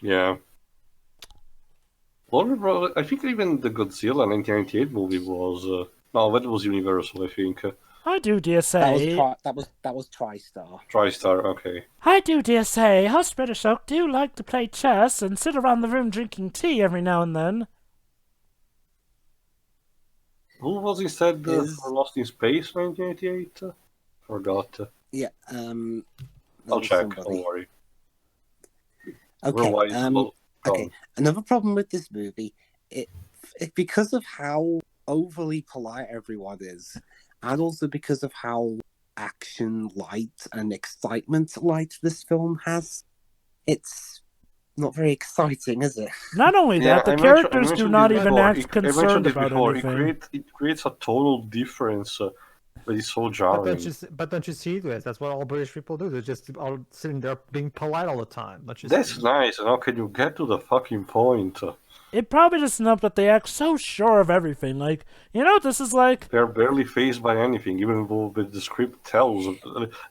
Yeah. Warner Brothers, I think even the Godzilla 1998 movie was... no, that was Universal, I think. I do, dear That was say. that was TriStar. TriStar, okay. I do, dear say. Us British folk do like to play chess and sit around the room drinking tea every now and then. Who was instead for Lost in Space 1988? Forgot. Yeah. I'll check. Somebody. Don't worry. Okay. Well, Okay. Another problem with this movie, it because of how overly polite everyone is, and also because of how action light and excitement light this film has, it's not very exciting, is it? Not only that, the characters do not even act concerned about anything. It creates a total difference, but it's so jarring. But don't you see this? That's what all British people do. They're just all sitting there being polite all the time. That's nice, and how can you get to the fucking point? It probably doesn't help that they act so sure of everything. Like, you know, this is like... They're barely phased by anything, even though the script tells...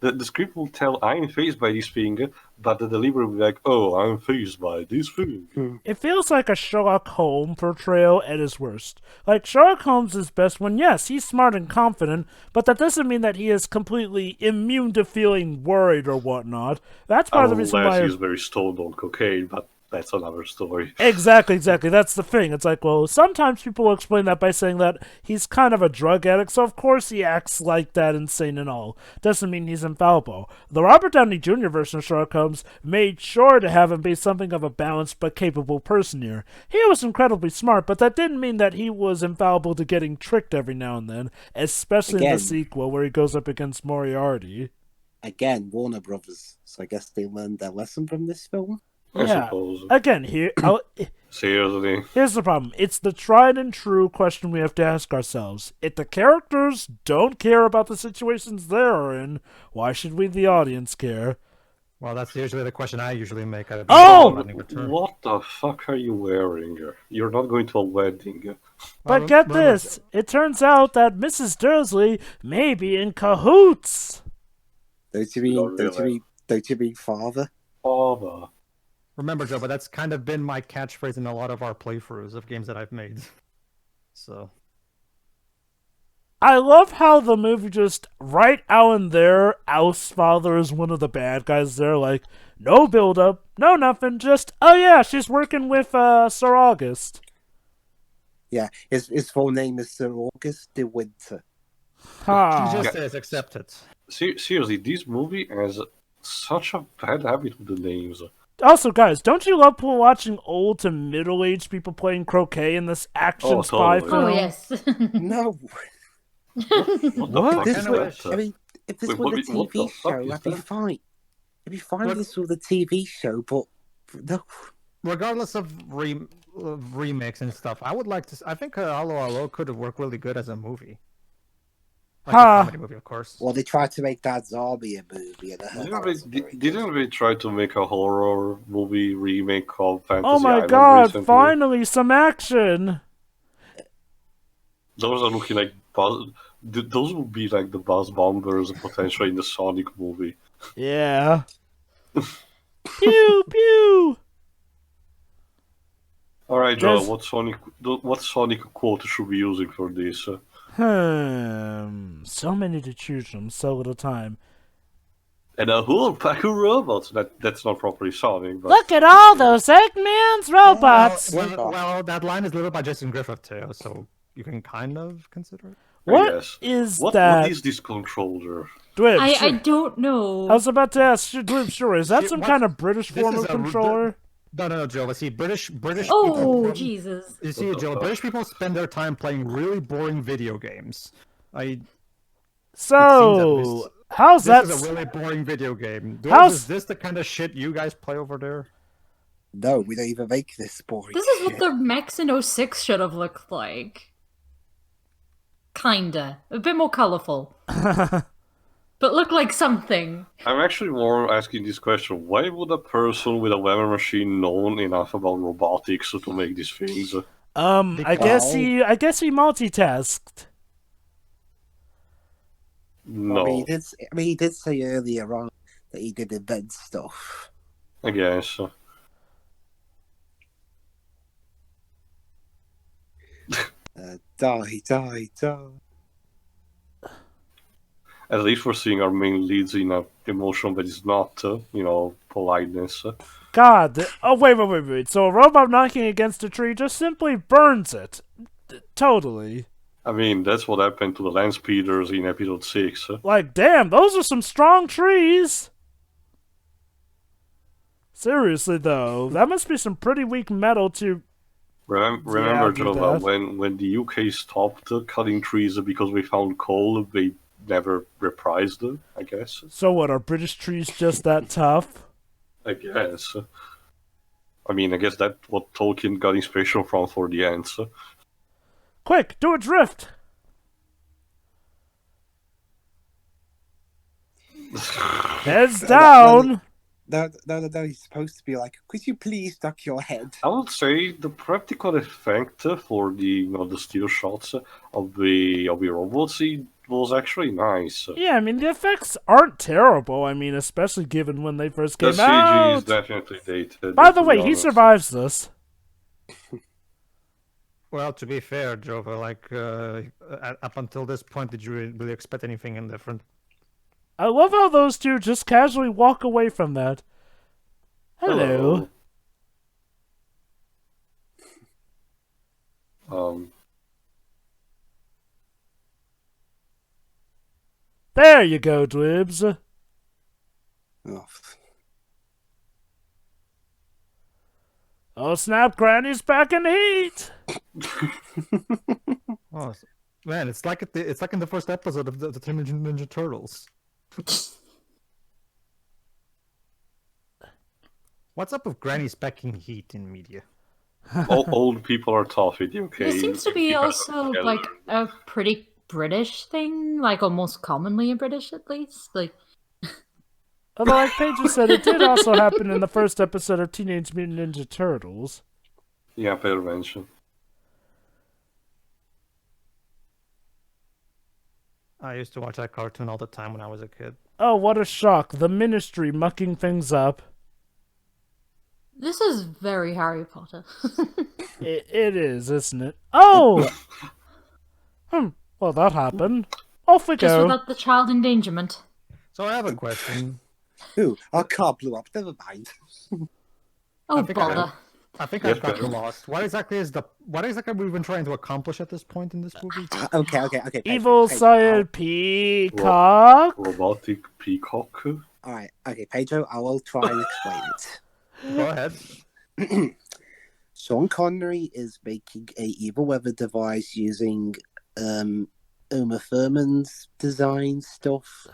The script will tell, I'm phased by this thing, but the delivery will be like, oh, I'm phased by this thing. It feels like a Sherlock Holmes portrayal at his worst. Like, Sherlock Holmes is best when, yes, he's smart and confident, but that doesn't mean that he is completely immune to feeling worried or whatnot. That's part of the reason why... he's very stoned on cocaine, but... That's another story. Exactly. That's the thing. It's like, well, sometimes people will explain that by saying that he's kind of a drug addict, so of course he acts like that, insane and all. Doesn't mean he's infallible. The Robert Downey Jr. version of Sherlock Holmes made sure to have him be something of a balanced but capable person here. He was incredibly smart, but that didn't mean that he was infallible to getting tricked every now and then, especially in the sequel where he goes up against Moriarty. Again, Warner Brothers. So I guess they learned their lesson from this film. I suppose. Again, Seriously. Here's the problem. It's the tried and true question we have to ask ourselves. If the characters don't care about the situations they're in, why should we, the audience, care? Well, that's usually the question I usually make. What the fuck are you wearing? You're not going to a wedding. But get this. It turns out that Mrs. Dursley may be in cahoots. Don't you mean father? Father. Remember, Joe, but that's kind of been my catchphrase in a lot of our playthroughs of games that I've made. So. I love how the movie just, right out in there, Alf's father is one of the bad guys there. Like, no build-up, no nothing, just, oh yeah, she's working with Sir August. Yeah, his full name is Sir August de Winter. He just says, accept it. Seriously, this movie has such a bad habit with the names. Also, guys, don't you love watching old to middle-aged people playing croquet in this action spy film? Oh, yes. No. What? I mean, if this was a TV show, I'd be fine. It'd be fine if this was a TV show, but no. Regardless of remakes and stuff, I would like to... I think Allo Allo could have worked really good as a movie. Like a comedy movie, of course. Well, they tried to make that zombie a movie. And didn't they try to make a horror movie remake of Fantasy Oh my Island god, recently? finally some action! Those are looking like... Those would be like the Buzz Bombers potentially in the Sonic movie. Yeah. Pew, pew! Alright, Joe, what Sonic quote should we be using for this? So many to choose from, so little time. And a whole pack of robots. That's not properly Sonic, but... Look at all those Eggman's robots! Well, that line is delivered by Jason Griffith too, so you can kind of consider it. What is that? What is this controller? Dwib, I don't know. I was about to ask, Dwib, sure, is that some kind of British form of controller? No, Joe. See, British. Oh, people, Jesus! You see, Joe. British people spend their time playing really boring video games. So, how's that? This is a really boring video game. Is this the kind of shit you guys play over there? No, we don't even make this boring. This is what the mechs in 06 should have looked like. Kinda. A bit more colorful. But look like something. I'm actually more asking this question. Why would a person with a weather machine know enough about robotics to make these things? I guess he multitasked. No. I mean, he did say earlier on that he did invent stuff. I guess. Die. At least we're seeing our main leads in an emotion that is not, politeness. God. Oh, wait. So a robot knocking against a tree just simply burns it. Totally. I mean, that's what happened to the land speeders in episode 6. Like, damn, those are some strong trees. Seriously, though, that must be some pretty weak metal to... Remember, do Jova, that. when the UK stopped cutting trees because we found coal, they never reprised it, I guess. So what, are British trees just that tough? I guess. I mean, I guess that's what Tolkien got inspiration from for the ants. Quick, do a drift! Heads down! No, he's supposed to be like, could you please duck your head? I would say the practical effect for the still shots of the robots was actually nice. Yeah, I mean, the effects aren't terrible. I mean, especially given when they first The came CG out. is definitely dated. By the to way, be he honest. survives this. Well, to be fair, Jova, like up until this point, did you really expect anything different? I love how those two just casually walk away from that. Hello. There you go, Dwibs. Oh, Oh snap, Granny's back in heat! Oh, man, it's like in the first episode of the Teenage Ninja Turtles. What's up with Granny's packing heat in media? Old people are tough in the UK. This seems to be Keep also together. like a pretty British thing, like almost commonly in British at least. Like, Although, like Paige said, it did also happen in the first episode of Teenage Mutant Ninja Turtles. Yeah, pay attention. I used to watch that cartoon all the time when I was a kid. Oh, what a shock. The Ministry mucking things up. this is very Harry Potter. It is, isn't it? Oh! Well, that happened. Off we Just go. without the child endangerment. So I have a question. ooh, our car blew up. Never mind. Oh, think bother. I think Yes, I've gotten Pedro. lost. What exactly have we been trying to accomplish at this point in this movie? Okay. Evil Pedro, Sire Peacock. Robotic peacock. All right. Okay, Pedro, I will try and explain it. Go ahead. Sean Connery is making a evil weather device using Uma Thurman's design stuff.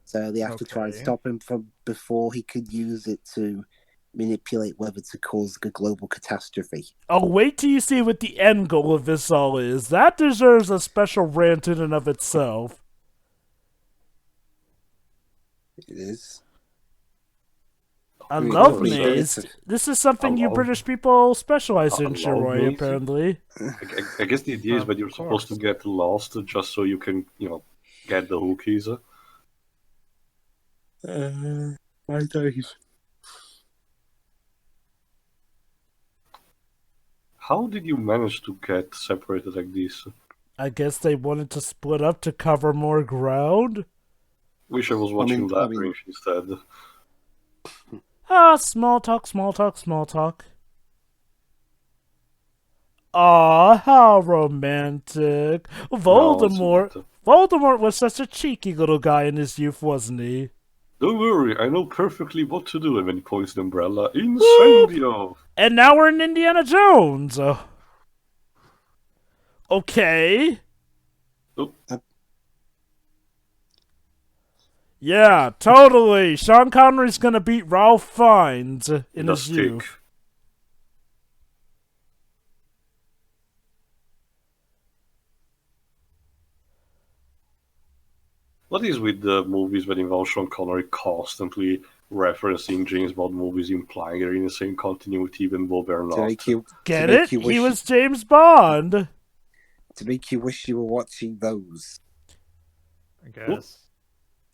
So they have to try and Okay. stop him from before he could use it to manipulate weather to cause a global catastrophe. Oh, wait till you see what the end goal of this all is. That deserves a special rant in and of itself. It is. I mean, love it's- mazed. This is something you love- British people specialize I in, love Shiroi, mazed. apparently. I guess the idea is Of that you're supposed to course. get lost just so you can, get the hookies. My days. How did you manage to get separated like this? I guess they wanted to split up to cover more ground. Wish I was watching I mean- Labyrinth instead. Ah, small talk, small talk, small talk. Aw, how romantic. Voldemort. No, Voldemort was such a cheeky little guy in his youth, wasn't he? don't worry, I know perfectly what to do. And then he points the umbrella. Incendio! And now we're in Indiana Jones. Okay. Oh. Yeah, totally. Sean Connery's gonna beat Ralph Fiennes in The his stick. youth. What is with the movies that involve Sean Connery constantly referencing James Bond movies, implying they're in the same continuity even though they're To not? make you Get to make it? you wish He was James Bond. to make you wish you were watching those. I guess.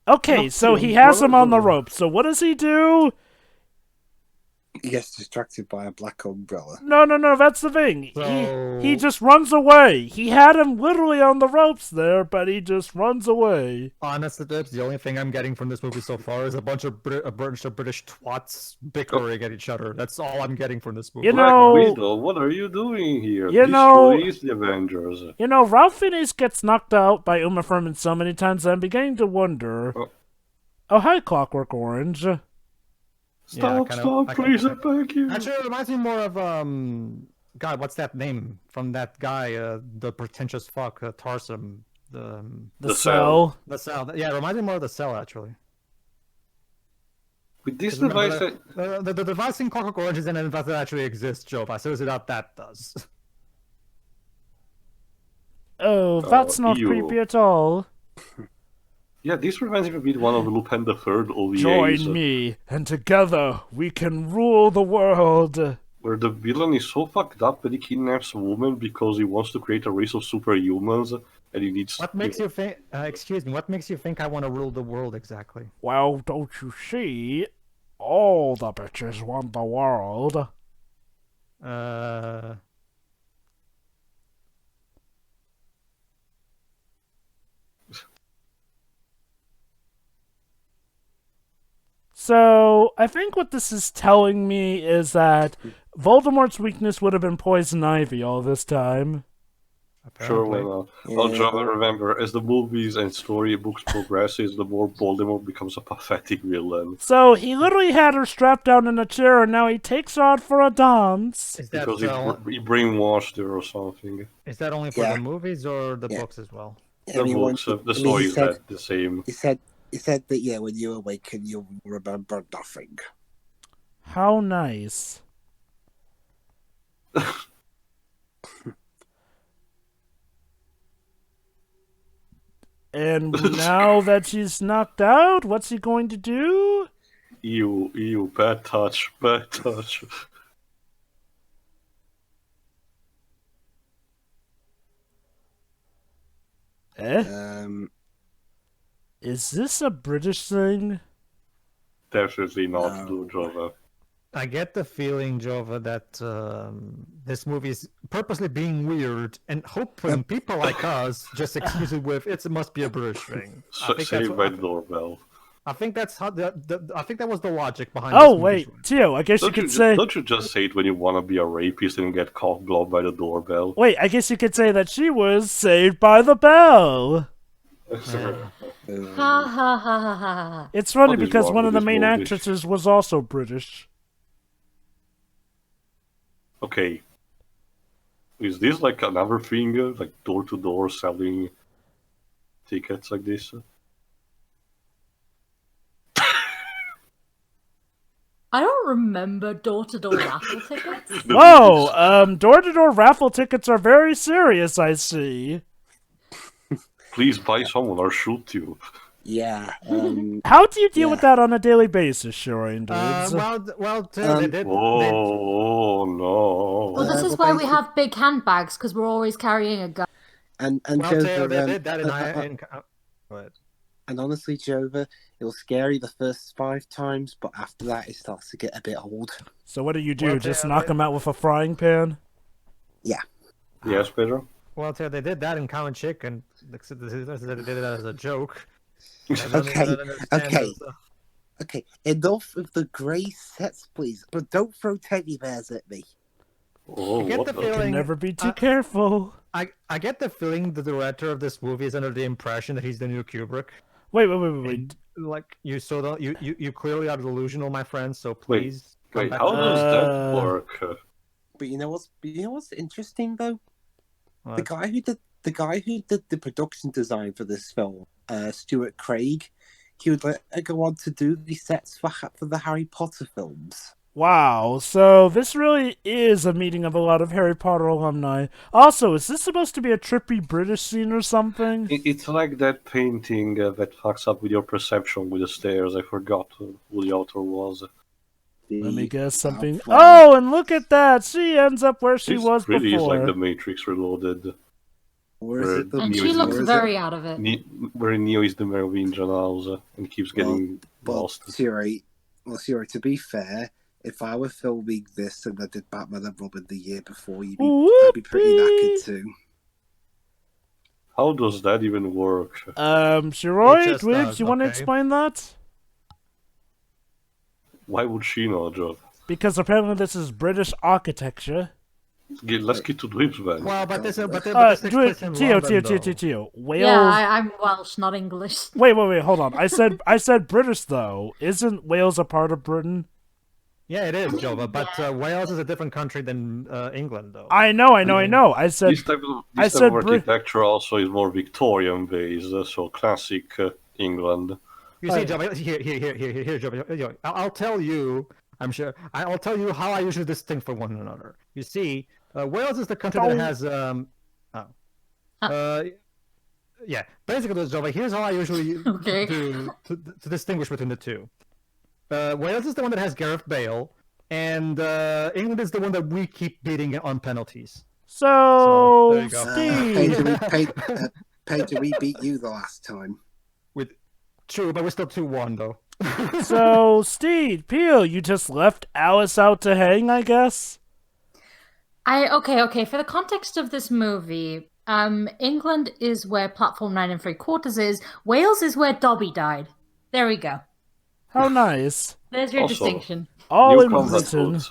Okay, so he has him on the rope. So what does he do? He gets distracted by a black umbrella. No, that's the thing. So- He just runs away. He had him literally on the ropes there, but he just runs away. Honestly, Dibs, the only thing I'm getting from this movie so far is a bunch of British twats bickering at each other. That's all I'm getting from this movie. You Black know- Widow, what are you doing here? You know- Destroys the Avengers. You know, Ralph Fiennes gets knocked out by Uma Thurman so many times that I'm beginning to wonder. Oh. Oh, hi, Clockwork Orange. Stop, please, I beg you. Actually, it reminds me more of God, what's that name from that guy? The pretentious fuck, Tarsum. The Cell. The Cell. Yeah, it reminds me more of the Cell actually. With this 'Cause remember device, the device in Clockwork Orange is an event that actually exists, Joe. I suppose that does. Oh, that's not ew. creepy at all. yeah, this reminds me a bit one of Lupin the Third OVAs. Join me, and together we can rule the world. Where the villain is so fucked up that he kidnaps a woman because he wants to create a race of superhumans, and he needs. What makes you think? Excuse me. What makes you think I want to rule the world exactly? Well, don't you see? All the bitches want the world. So, I think what this is telling me is that Voldemort's weakness would have been poison ivy all this time. Sure, Apparently. why not? Yeah. Well, John, remember, as the movies and storybooks progresses, the more Voldemort becomes a pathetic villain. So, he literally had her strapped down in a chair and now he takes her out for a dance. Is that Because he brainwashed her or something. is that only for Yeah. the movies or the Yeah. books as well? The books, the he story is said, the same. he said that when you awaken, you'll remember nothing. How nice. And now that she's knocked out, what's he going to do? Ew, bad touch, bad touch. Is this a British thing? Definitely not, No. do Jova. I get the feeling, Jova, that this movie is purposely being weird and hoping people like us just excuse it with it must be a British thing. Saved by the doorbell. I think that's how I think that was the logic behind. Oh, this wait, movie. Tio, I guess you could say... Don't you just say it when you want to be a rapist and get caught globbed by the doorbell? Wait, I guess you could say that she was saved by the bell. Ha ha ha ha ha. It's funny What is because wrong one of with the this main movie? actresses was also British. Okay. Is this like another thing, like door-to-door selling tickets like this? I don't remember door-to-door raffle tickets. Whoa, door-to-door raffle tickets are very serious, I see. Please buy someone or shoot you. Yeah. How do you deal with Yeah. that on a daily basis, Shurian dudes? They did. Oh no. Well, this is why we have big handbags, because we're always carrying a gun. And Well, Jova, they did that in Go ahead. and honestly, Jova, it was scary the first 5 times, but after that, it starts to get a bit old. So what do you do? Well, Just they- knock him out with a frying pan? Yes, Pedro? Well, they did that in Cow and Chick, and they did it as a joke. Okay. Okay, enough of the grey sets, please. But don't throw teddy bears at me. Oh, I get what the the... Can feeling. never be too careful. I get the feeling the director of this movie is under the impression that he's the new Kubrick. Wait. Like you you clearly are delusional, my friend. So please come Wait, back how to does Uh, that work? But you know what's interesting though? What? The guy who did the production design for this film, Stuart Craig, he would later go on to do the sets for the Harry Potter films. Wow, so this really is a meeting of a lot of Harry Potter alumni. Also, is this supposed to be a trippy British scene or something? It's like that painting that fucks up with your perception with the stairs. I forgot who the author was. Let me guess something. From- Oh, and look at that! She ends up where she This was really before. is like the Matrix Reloaded, Or is it the And Neo she is looks or is very out of it. where Neo is the Merovingian house and keeps getting Well, lost. Siri, to be fair, if I were filming this and I did Batman and Robin the year before, I'd be pretty knackered too. How does that even work? Shiroid, just Wibbs, does, you want to okay. explain that? Why would she know, John? Because apparently this is British architecture. Let's get to Dweebs, man. Well, but this takes place in Tio, London, Tio. Wales. Yeah, I'm Welsh, not English. Wait, hold on. I said British though. Isn't Wales a part of Britain? Yeah, it is, Jova, but Wales is a different country than England, though. I know. I said. This type of architecture also is more Victorian based, so classic England. You see, Jova, here, Jova. I'll tell you. I'm sure. I'll tell you how I usually distinct from one another. You see, Wales is the country that has yeah. Basically, Jova, here's how I usually do to distinguish between the two. Wales is the one that has Gareth Bale, and England is the one that we keep beating on penalties. So there you go. Steve, Pedro, we beat you the last time. True, but we're still 2-1 though. so Steve, Peel, you just left Alice out to hang, I guess. Okay. For the context of this movie, England is where platform 9 3/4 is. Wales is where Dobby died. There we go. How nice. There's your Also, distinction. All in Combat Britain. boots,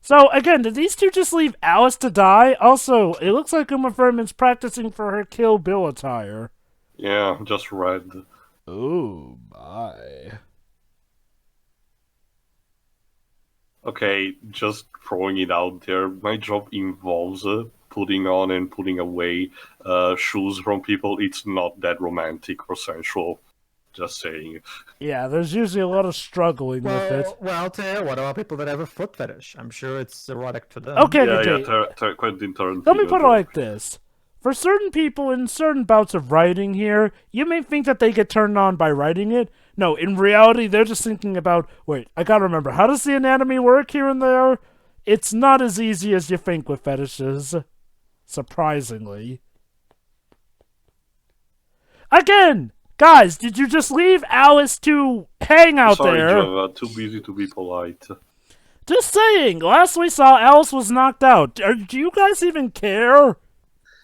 So, again, did these two just leave Alice to die? Also, it looks like Uma Thurman's practicing for her Kill Bill attire. yeah, just red. Oh, my. Okay, just throwing it out there. My job involves putting on and putting away shoes from people. It's not that romantic or sensual. Just saying. Yeah, there's usually a lot of struggling with it. Well, I'll tell you, what about people that have a foot fetish? I'm sure it's erotic to them. Okay. Quentin Tarantino. Let me put it like this. For certain people in certain bouts of writing here, you may think that they get turned on by writing it. No, in reality, they're just thinking about, wait, I gotta remember, how does the anatomy work here and there? It's not as easy as you think with fetishes. Surprisingly. Again! Guys, did you just leave Alice to hang out Sorry, there? Java, too busy to be polite. Just saying, last we saw, Alice was knocked out. Do you guys even care?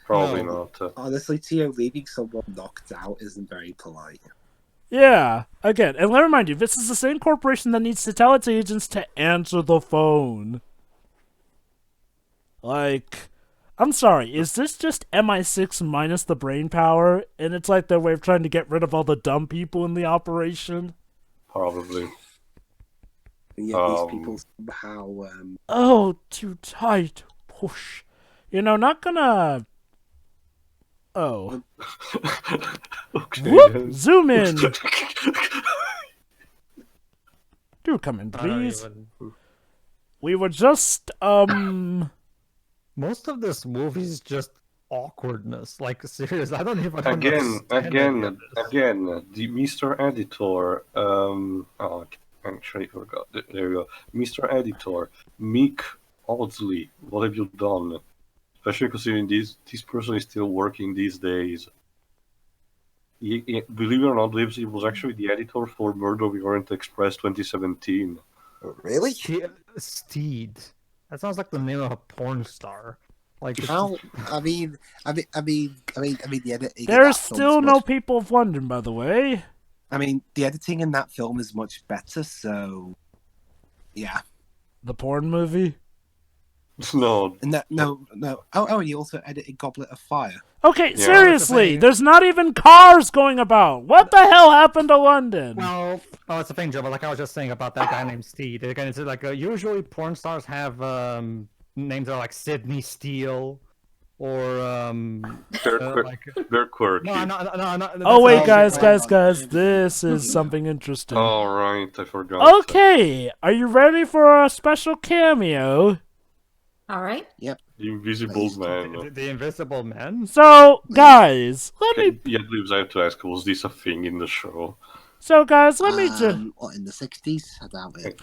Probably No. not. Honestly, Tio, leaving someone knocked out isn't very polite. Yeah, again, and let me remind you, this is the same corporation that needs to tell its agents to answer the phone. Like, I'm sorry, is this just MI6 minus the brain power? And it's like their way of trying to get rid of all the dumb people in the operation? Probably. And yet these people somehow... Oh, too tight. Push. You know, not gonna... Oh. Okay. Whoop! Zoom in! Do come in, please. We were just, Most of this movie is just awkwardness. Like, serious, I don't even Again, understand the Mr. Editor, I actually forgot, there you go. Mr. Editor, Mick Audsley, what have you done? Especially considering this person is still working these days. Believe it or not, he was actually the editor for Murder of the Orient Express 2017. Really? Steed. That sounds like the name of a porn star. Like How? I mean, the editing. there's still no People of London, by the way. I mean, the editing in that film is much better. So, yeah. The porn movie? No. No. Oh, and he also edited Goblet of Fire. Okay, Yeah. seriously, there's not even cars going about. What the hell happened to London? Well, it's a thing, Joe. But like I was just saying about that guy named Steed. Again, it's like usually porn stars have names that are like Sydney Steele or They're quirky. No. Oh wait, guys, this is something interesting. All right, I forgot. Okay, are you ready for a special cameo? All right. The Invisible Man. The Invisible Man. So, guys, let me. Yeah, please, I have to ask, was this a thing in the show? So, guys, let me just. What, in the 60s? I doubt it.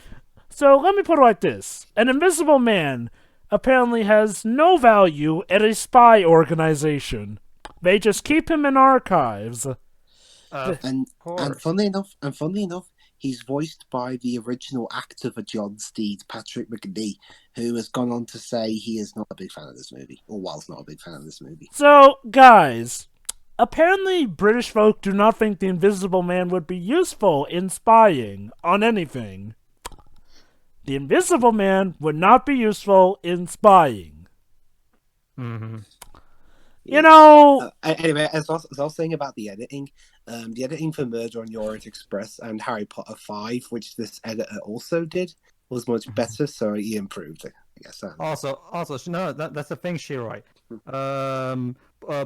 So, let me put it like this: an Invisible Man apparently has no value at a spy organization. They just keep him in archives. And funnily enough, He's voiced by the original actor for John Steed, Patrick McNee, who has gone on to say he is not a big fan of this movie, or was not a big fan of this movie. So, guys, apparently British folk do not think the Invisible Man would be useful in spying on anything. The Invisible Man would not be useful in spying. Mm-hmm. You know... Anyway, as I was saying about the editing for Murder on the Orient Express and Harry Potter 5, which this editor also did, was much better, so he improved it, I guess. Also, no, that's the thing, Shiroi.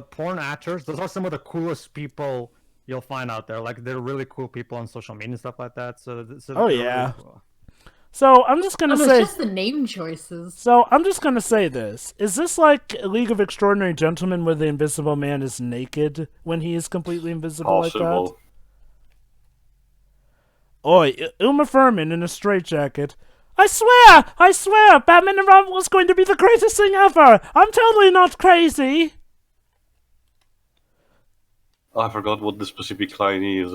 Porn actors, those are some of the coolest people you'll find out there. Like, they're really cool people on social media and stuff like that. So oh, yeah. Really cool. So I'm just gonna say, just the name choices. So I'm just gonna say this: is this like a League of Extraordinary Gentlemen, where the Invisible Man is naked when he is completely invisible like that? Oi, Uma Thurman in a straitjacket. I swear, Batman and Robin was going to be the greatest thing ever. I'm totally not crazy. I forgot what the specific line is.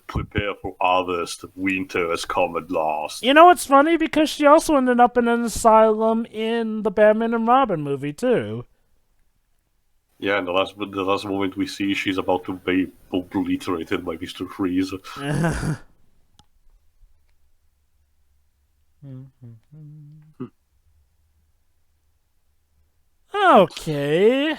Prepare for harvest. Winter has come at last. You know what's funny? Because she also ended up in an asylum in the Batman and Robin movie too. Yeah, and the last moment we see, she's about to be obliterated by Mr. Freeze. Okay.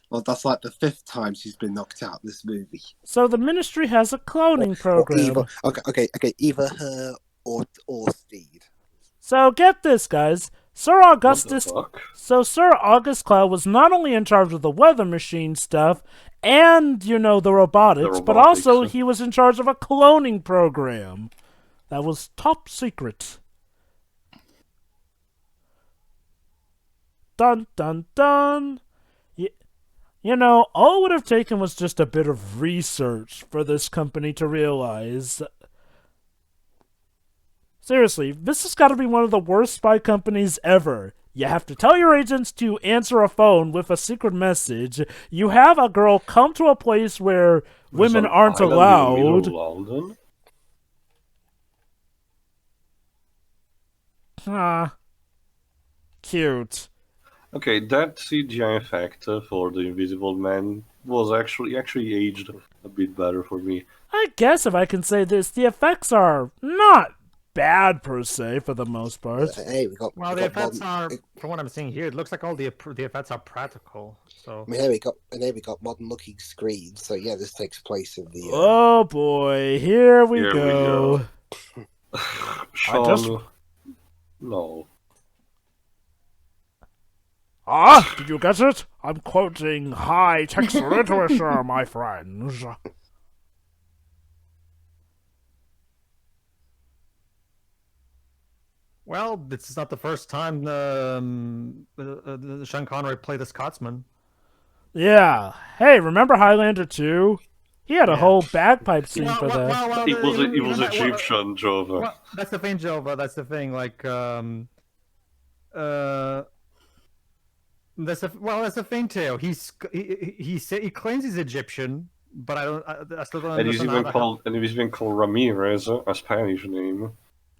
Well, that's like the 5th time she's been knocked out in this movie. So the Ministry has a cloning program. Okay, either her or Steed. So get this, guys. Sir August Cloud was not only in charge of the weather machine stuff and, the robotics, but also he was in charge of a cloning program that was top secret. Dun, dun, dun. All it would have taken was just a bit of research for this company to realize. Seriously, this has got to be one of the worst spy companies ever. You have to tell your agents to answer a phone with a secret message. You have a girl come to a place where women aren't allowed. Cute. Okay, that CGI effect for the Invisible Man was actually aged a bit better for me. I guess if I can say this, the effects are not bad per se for the most part. The effects are, from what I'm seeing here, it looks like all the effects are practical. So I mean, we got modern looking screens. So yeah, this takes place in the. Oh boy, here we go. Sean, no. Did you get it? I'm quoting high text literature, my friends. Well, this is not the first time Sean Connery played a Scotsman. Yeah. Hey, remember Highlander 2? He had a whole bagpipe scene for that. It was Egyptian, Jova. Well, that's the thing, Jova. That's the thing. Like, that's a thing too. He claims he's Egyptian, but I still don't understand. And he was even called Ramirez, a Spanish name.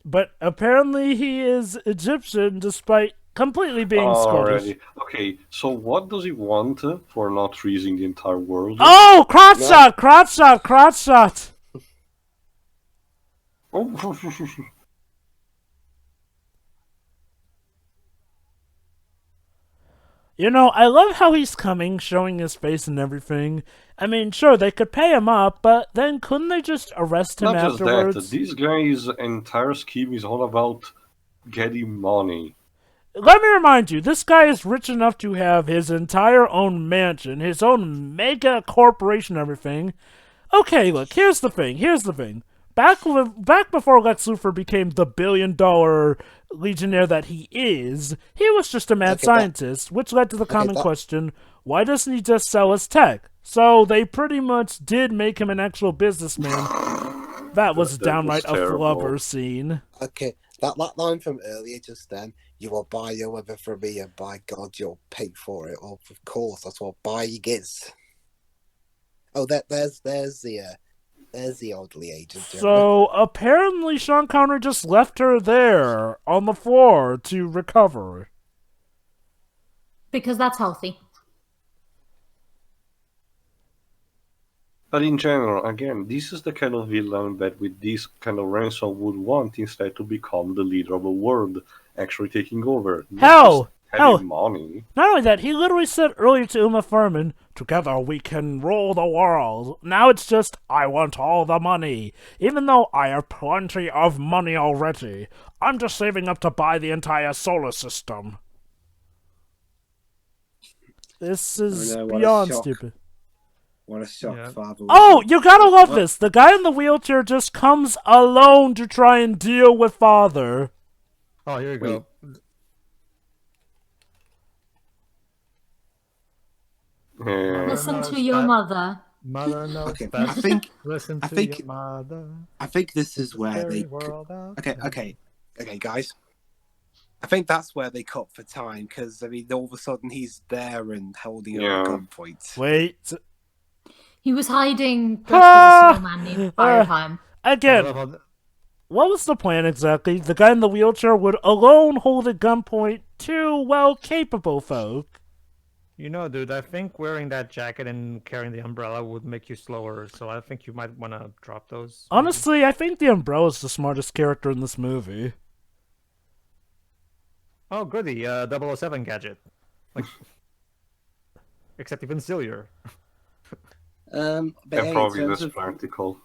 But apparently he is Egyptian, despite completely being Scottish. Okay, so what does he want for not freezing the entire world? Oh, crotch shot! Oh. I love how he's coming, showing his face and everything. I mean, sure, they could pay him up, but then couldn't they just arrest him afterwards? Not just that, this guy's entire scheme is all about getting money. Let me remind you, this guy is rich enough to have his entire own mansion, his own mega corporation and everything. Okay, look, here's the thing. Back before Lex Luthor became the billion-dollar legionnaire that he is, he was just a mad scientist, which led to the common question, why doesn't he just sell his tech? So they pretty much did make him an actual businessman. That was downright a flubber scene. Okay, that line from earlier just then, you will buy your weather from me and by God you'll pay for it. Well, of course, that's what buying is. Oh, there's the There's the elderly agent. So apparently Sean Connery just left her there on the floor to recover. Because that's healthy. But in general, again, this is the kind of villain that with this kind of ransom would want instead to become the leader of a world, actually taking over. Hell! Having money. Not only that, he literally said earlier to Uma Thurman, "Together we can rule the world." Now it's just, I want all the money. Even though I have plenty of money already, I'm just saving up to buy the entire solar system. This is beyond stupid. What a shock, Yeah. Father. Oh, you gotta love this. The guy in the wheelchair just comes alone to try and deal with Father. Oh, here you go. Yeah. Listen to your mother. Mother knows Okay, best. I think Listen I to think- your mother. this is where they. Okay, guys. I think that's where they cut for time because I mean, all of a sudden he's there and holding her at gunpoint. Wait. He was hiding dressed as a snowman the entire time. Again, what was the plan exactly? The guy in the wheelchair would alone hold a gunpoint two well-capable folk. You know, dude, I think wearing that jacket and carrying the umbrella would make you slower, so I think you might want to drop those. Honestly, I think the Umbrella's the smartest character in this movie. Oh, goody, 007 gadget. Like, except even sillier. But And hey, probably less practical.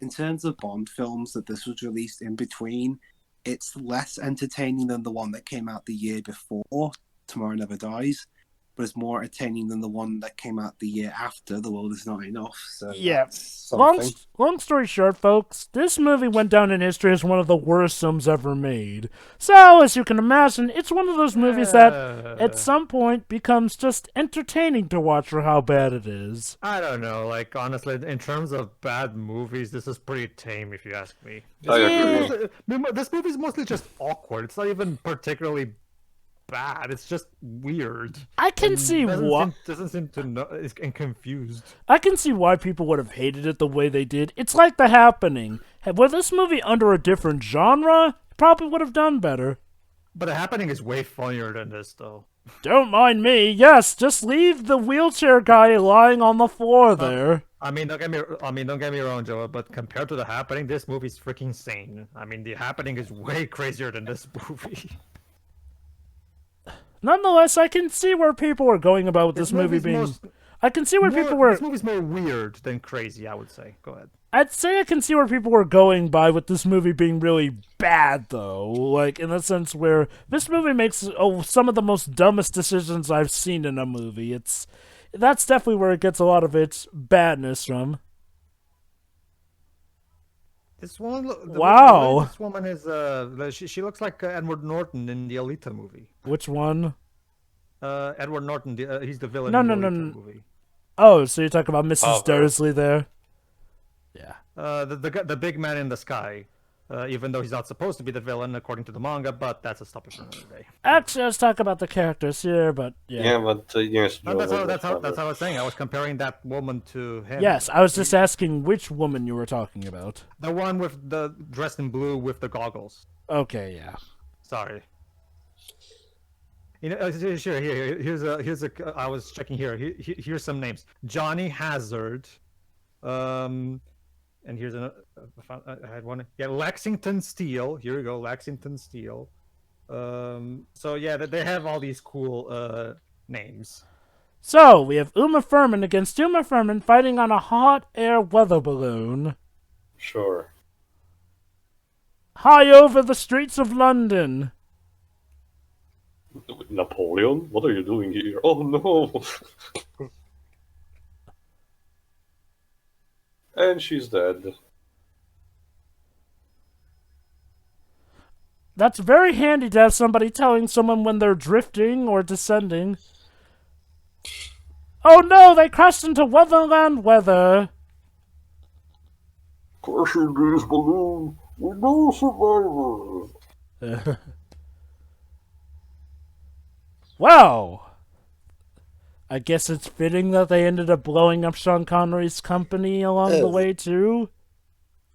in terms of Bond films that this was released in between, it's less entertaining than the one that came out the year before, Tomorrow Never Dies, but it's more entertaining than the one that came out the year after, The World Is Not Enough. So Yeah. that's something. Long story short, folks, this movie went down in history as one of the worst films ever made. So, as you can imagine, it's one of those movies that, at some point, becomes just entertaining to watch for how bad it is. I don't know, like, honestly, in terms of bad movies, this is pretty tame, if you ask me. I agree. This movie's mostly just awkward. It's not even particularly bad. It's just weird. I can see why. Doesn't seem to know. Is confused. I can see why people would have hated it the way they did. It's like The Happening. Were this movie under a different genre, it probably would have done better. But The Happening is way funnier than this, though. Don't mind me. Yes, just leave the wheelchair guy lying on the floor there. I mean, don't get me wrong, Joe. But compared to The Happening, this movie's freaking sane. I mean, The Happening is way crazier than this movie. Nonetheless, I can see where people were going about with this movie being... I can see where people were... This movie's more weird than crazy, I would say. Go ahead. I'd say I can see where people were going by with this movie being really bad, though. Like, in the sense where this movie makes some of the most dumbest decisions I've seen in a movie. That's definitely where it gets a lot of its badness from. This one, Wow. This woman is she looks like Edward Norton in the Alita movie. Which one? Edward Norton, he's the villain No, in the no, Alita no. movie. Oh, so you're talking about Mrs. Oh, Dursley there? Yeah. The big man in the sky. Even though he's not supposed to be the villain according to the manga, but that's a topic for another day. Actually, I was talking about the characters here, but yeah. Yeah, but yes, No, Joe, that's how I was saying. I was comparing that woman to him. Yes, I was just asking which woman you were talking about. The one with the dressed in blue with the goggles. Okay, yeah. Sorry. You know, sure. Here's a. I was checking here. Here's some names: Johnny Hazard. And here's another. I had one. Yeah, Lexington Steel. Here we go, Lexington Steel. So yeah, they have all these cool names. So, we have Uma Thurman against Uma Thurman fighting on a hot air weather balloon. Sure. High over the streets of London. Napoleon? What are you doing here? Oh no! And she's dead. That's very handy to have somebody telling someone when they're drifting or descending. Oh no, they crashed into Weatherland weather. Crashing this balloon with no survivors. Wow. I guess it's fitting that they ended up blowing up Sean Connery's company along the way, too.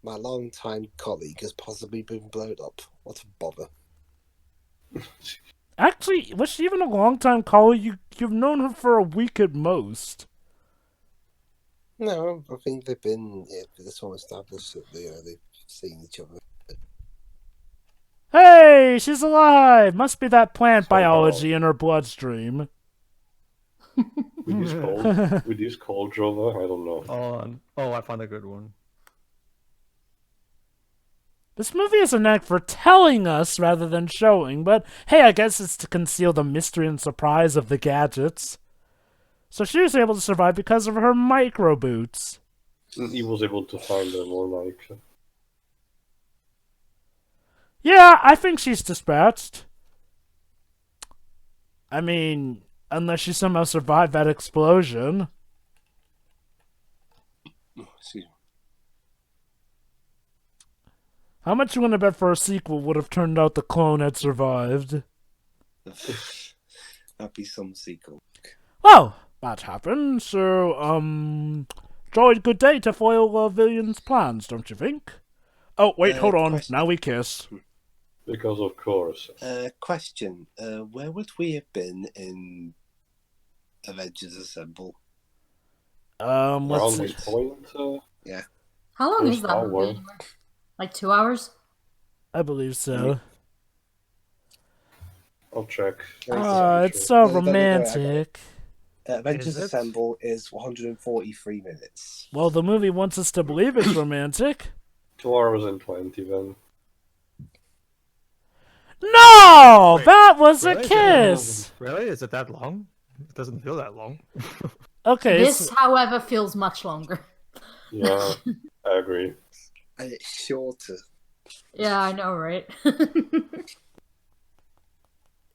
My long-time colleague has possibly been blown up. What a bother. Actually, was she even a long-time colleague? You've known her for a week at most. No, I think they've been. Yeah, it's all established that they've seen each other. Hey, she's alive! Must be that plant Somehow. biology in her bloodstream. With this cold Jova, I don't know. Oh, I found a good one. This movie has a knack for telling us rather than showing, but hey, I guess it's to conceal the mystery and surprise of the gadgets. So she was able to survive because of her micro boots. He was able to find them, more like. Yeah, I think she's dispatched. I mean, unless she somehow survived that explosion. Excuse me. How much you want to bet for a sequel would have turned out the clone had survived? That'd be some sequel. Well, that happened, so, jolly good day to foil Villian's plans, don't you think? Oh, wait, hold on. question. Now we kiss. Because of course. Question. Where would we have been in Avengers Assemble? Around Let's this see. point, How long is First that hour. movie? Like 2 hours? I believe so. I'll check. It's so No, don't worry, I got it. romantic. Avengers Is it? Assemble is 143 minutes. Well, the movie wants us to believe it's romantic. 2 hours and 20 then. No! Wait, That was a Really? kiss! Really? Is it that long? It doesn't feel that long. Okay, This, however, feels much longer. Yeah, I agree. And it's shorter. Yeah, I know, right?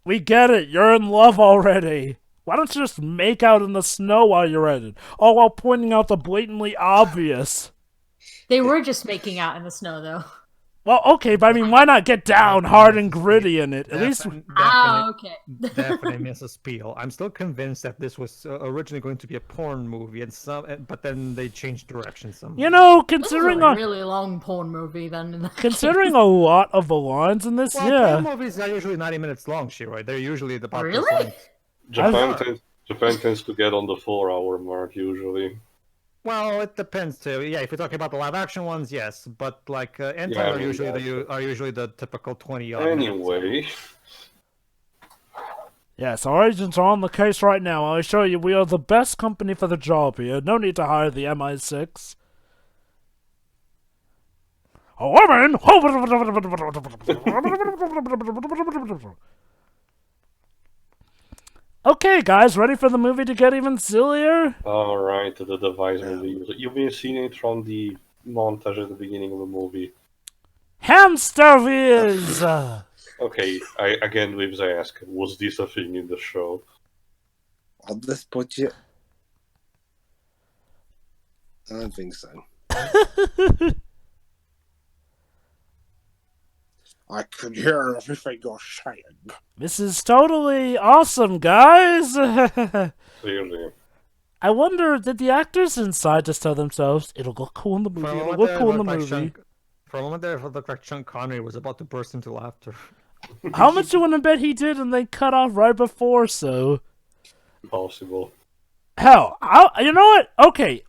we get it. You're in love already. Why don't you just make out in the snow while you're at it? All while pointing out the blatantly obvious. They were just making out in the snow, though. Well, okay, but I mean, why not get down hard and gritty in it? At least... Okay. Definitely Mrs. Peel. I'm still convinced that this was originally going to be a porn movie, but then they changed direction some. You know, This is considering a really long porn movie, then. In that considering a lot of the lines in this, Well, yeah. porn movies are usually 90 minutes long, Shiroi. They're usually about this Really? length. Japan tends to get on the 4-hour mark usually. Well, it depends too. Yeah, if you're talking about the live action ones, yes, but like Entai Yeah, I are mean, usually the typical 20 odd Anyway, Yes, our agents are on the case right now. I assure you, we are the best company for the job here. No need to hire the MI6. A woman! Okay, guys, ready for the movie to get even sillier? alright, the device movie. You've been seeing it from the montage at the beginning of the movie. Hamster wheels! Okay, I again Lives ask, was this a thing in the show? On this budget? I don't think so. I could hear everything you're saying. This is totally awesome, guys! Clearly. I wonder, did the actors inside just tell themselves, it'll look cool in the movie, it'll look cool in the movie? For a moment there, it looked like Sean Connery was about to burst into laughter. How much you want to bet he did and they cut off right before so? Possible. Hell, you know what? Okay,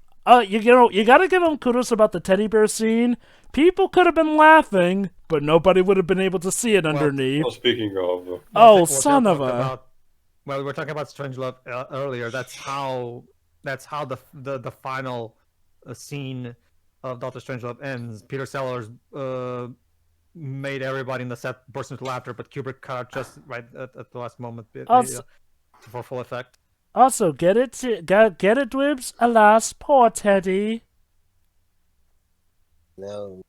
you gotta give him kudos about the teddy bear scene. People could have been laughing, but nobody would have been able to see it underneath. Well, speaking of, Oh, son of a... Well, we were talking about Strangelove earlier. That's how the final scene of Doctor Strangelove ends. Peter Sellers made everybody in the set burst into laughter, but Kubrick cut out just right at the last moment for full effect. Also, get it, Dwibs? Alas, poor Teddy. No.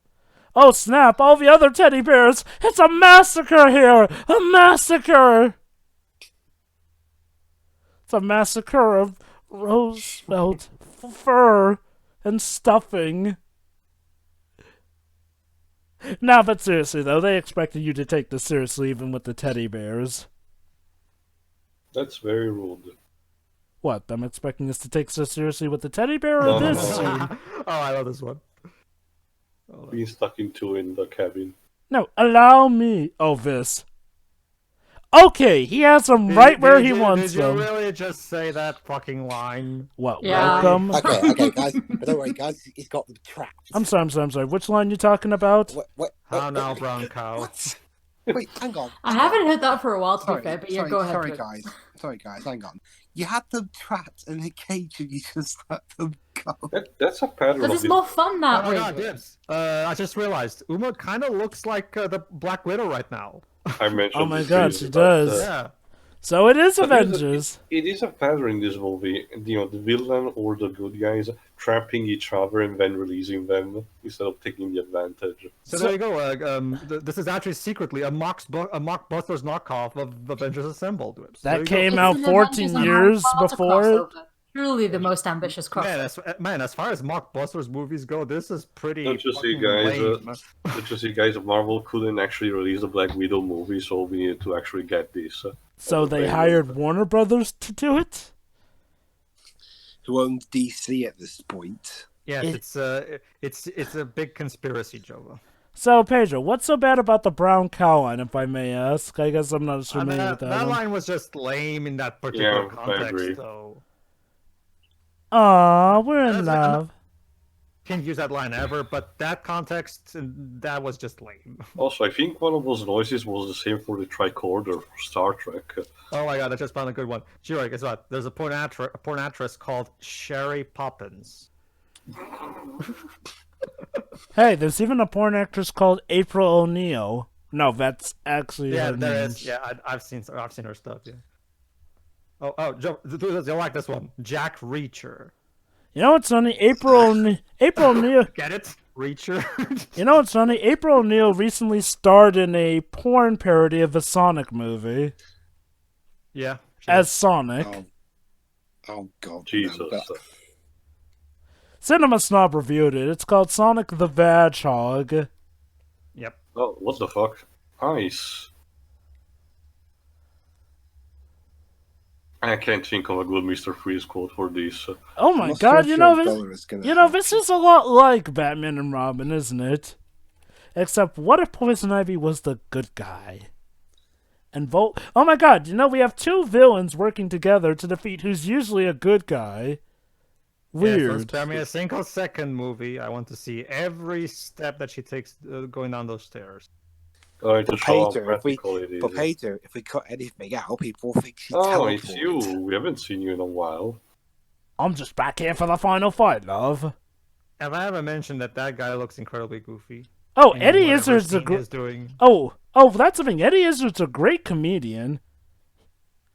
Oh snap, all the other teddy bears! It's a massacre here! A massacre! It's a massacre of Roosevelt fur and stuffing. Nah, but seriously though, they expected you to take this seriously even with the teddy bears. that's very rude. What, I'm expecting us to take so seriously with the teddy bear or No. this scene? Oh, I love this one. being stuck into in the cabin. No, allow me. Oh, this. Okay, he has them right where he wants them. Did you really just say that fucking line? What, Yeah. welcome? Okay, guys. But don't worry, guys. He's got them trapped. I'm sorry. Which line you talking about? How now, brown cow? What? Wait, hang on. I haven't heard that for a while, to be fair, but yeah, go ahead. Sorry, guys, hang on. You had them trapped in a cage and you just let them go. That's a pattern. But it's more fun that Oh way. my god, Dibs. I just realized Uma kind of looks like the Black Widow right now. I mentioned. Oh my this god, previously, she but, does. Yeah. So it is but Avengers. It is a pattern in this movie. The villain or the good guys trapping each other and then releasing them instead of taking the advantage. So there you go. This is actually secretly a mockbusters knockoff of Avengers Assembled. Dibs. There That you came go. out It's an 14 Avengers and years Harry Potter before it. crossover. Truly the most ambitious crossover. Man, as far as mockbusters movies go, this is pretty. Don't you see, fucking guys? lame. Don't you see, guys? Marvel couldn't actually release the Black Widow movie, so we needed to actually get this. So they hired Warner Brothers to do it? Who owns DC at this point? Yes, it's a big conspiracy, Joe. So, Pedro, what's so bad about the brown cow line, if I may ask? I guess I'm not as I mean, familiar with that that one. line was just lame in that particular Yeah, I agree. context, though. Aw, we're in That's- love. Can't use that line ever, but that context, that was just lame. Also, I think one of those noises was the same for the tricorder for Star Trek. Oh my god, I just found a good one. Sure, guess what? There's a porn actress called Sherry Poppins. Hey, there's even a porn actress called April O'Neil. No, that's actually Yeah, her there name. is. Yeah, I've seen her stuff. Yeah. Oh, Joe, you'll like this one. Jack Reacher. You know what's funny? April O'Neil. Get it? Reacher. You know what's funny? April O'Neil recently starred in a porn parody of a Sonic movie Yeah. as Sonic. Oh God, Jesus. no, Cinema Snob reviewed it. It's called Sonic the Hedgehog. Yep. Oh, what the fuck? Nice. I can't think of a good Mr. Freeze quote for this. Oh my Not god, sure you know John this. Dollar is gonna You know help this is a lot like Batman and Robin, isn't it? Except, what if Poison Ivy was the good guy? And Oh my god, you know, we have two villains working together to defeat who's usually a good guy. Yeah, Weird. so spare me a single second, movie. I want to see every step that she takes going down those stairs. To But show how Pedro, if we practical it is. but Pedro, if we cut anything out, people think she's Oh, it's teleported. you. We haven't seen you in a while. I'm just back here for the final fight, love. Have I ever mentioned that guy looks incredibly goofy? Oh, in Eddie whatever Izzard's a scene he's doing. Oh, that's something. Eddie Izzard's a great comedian.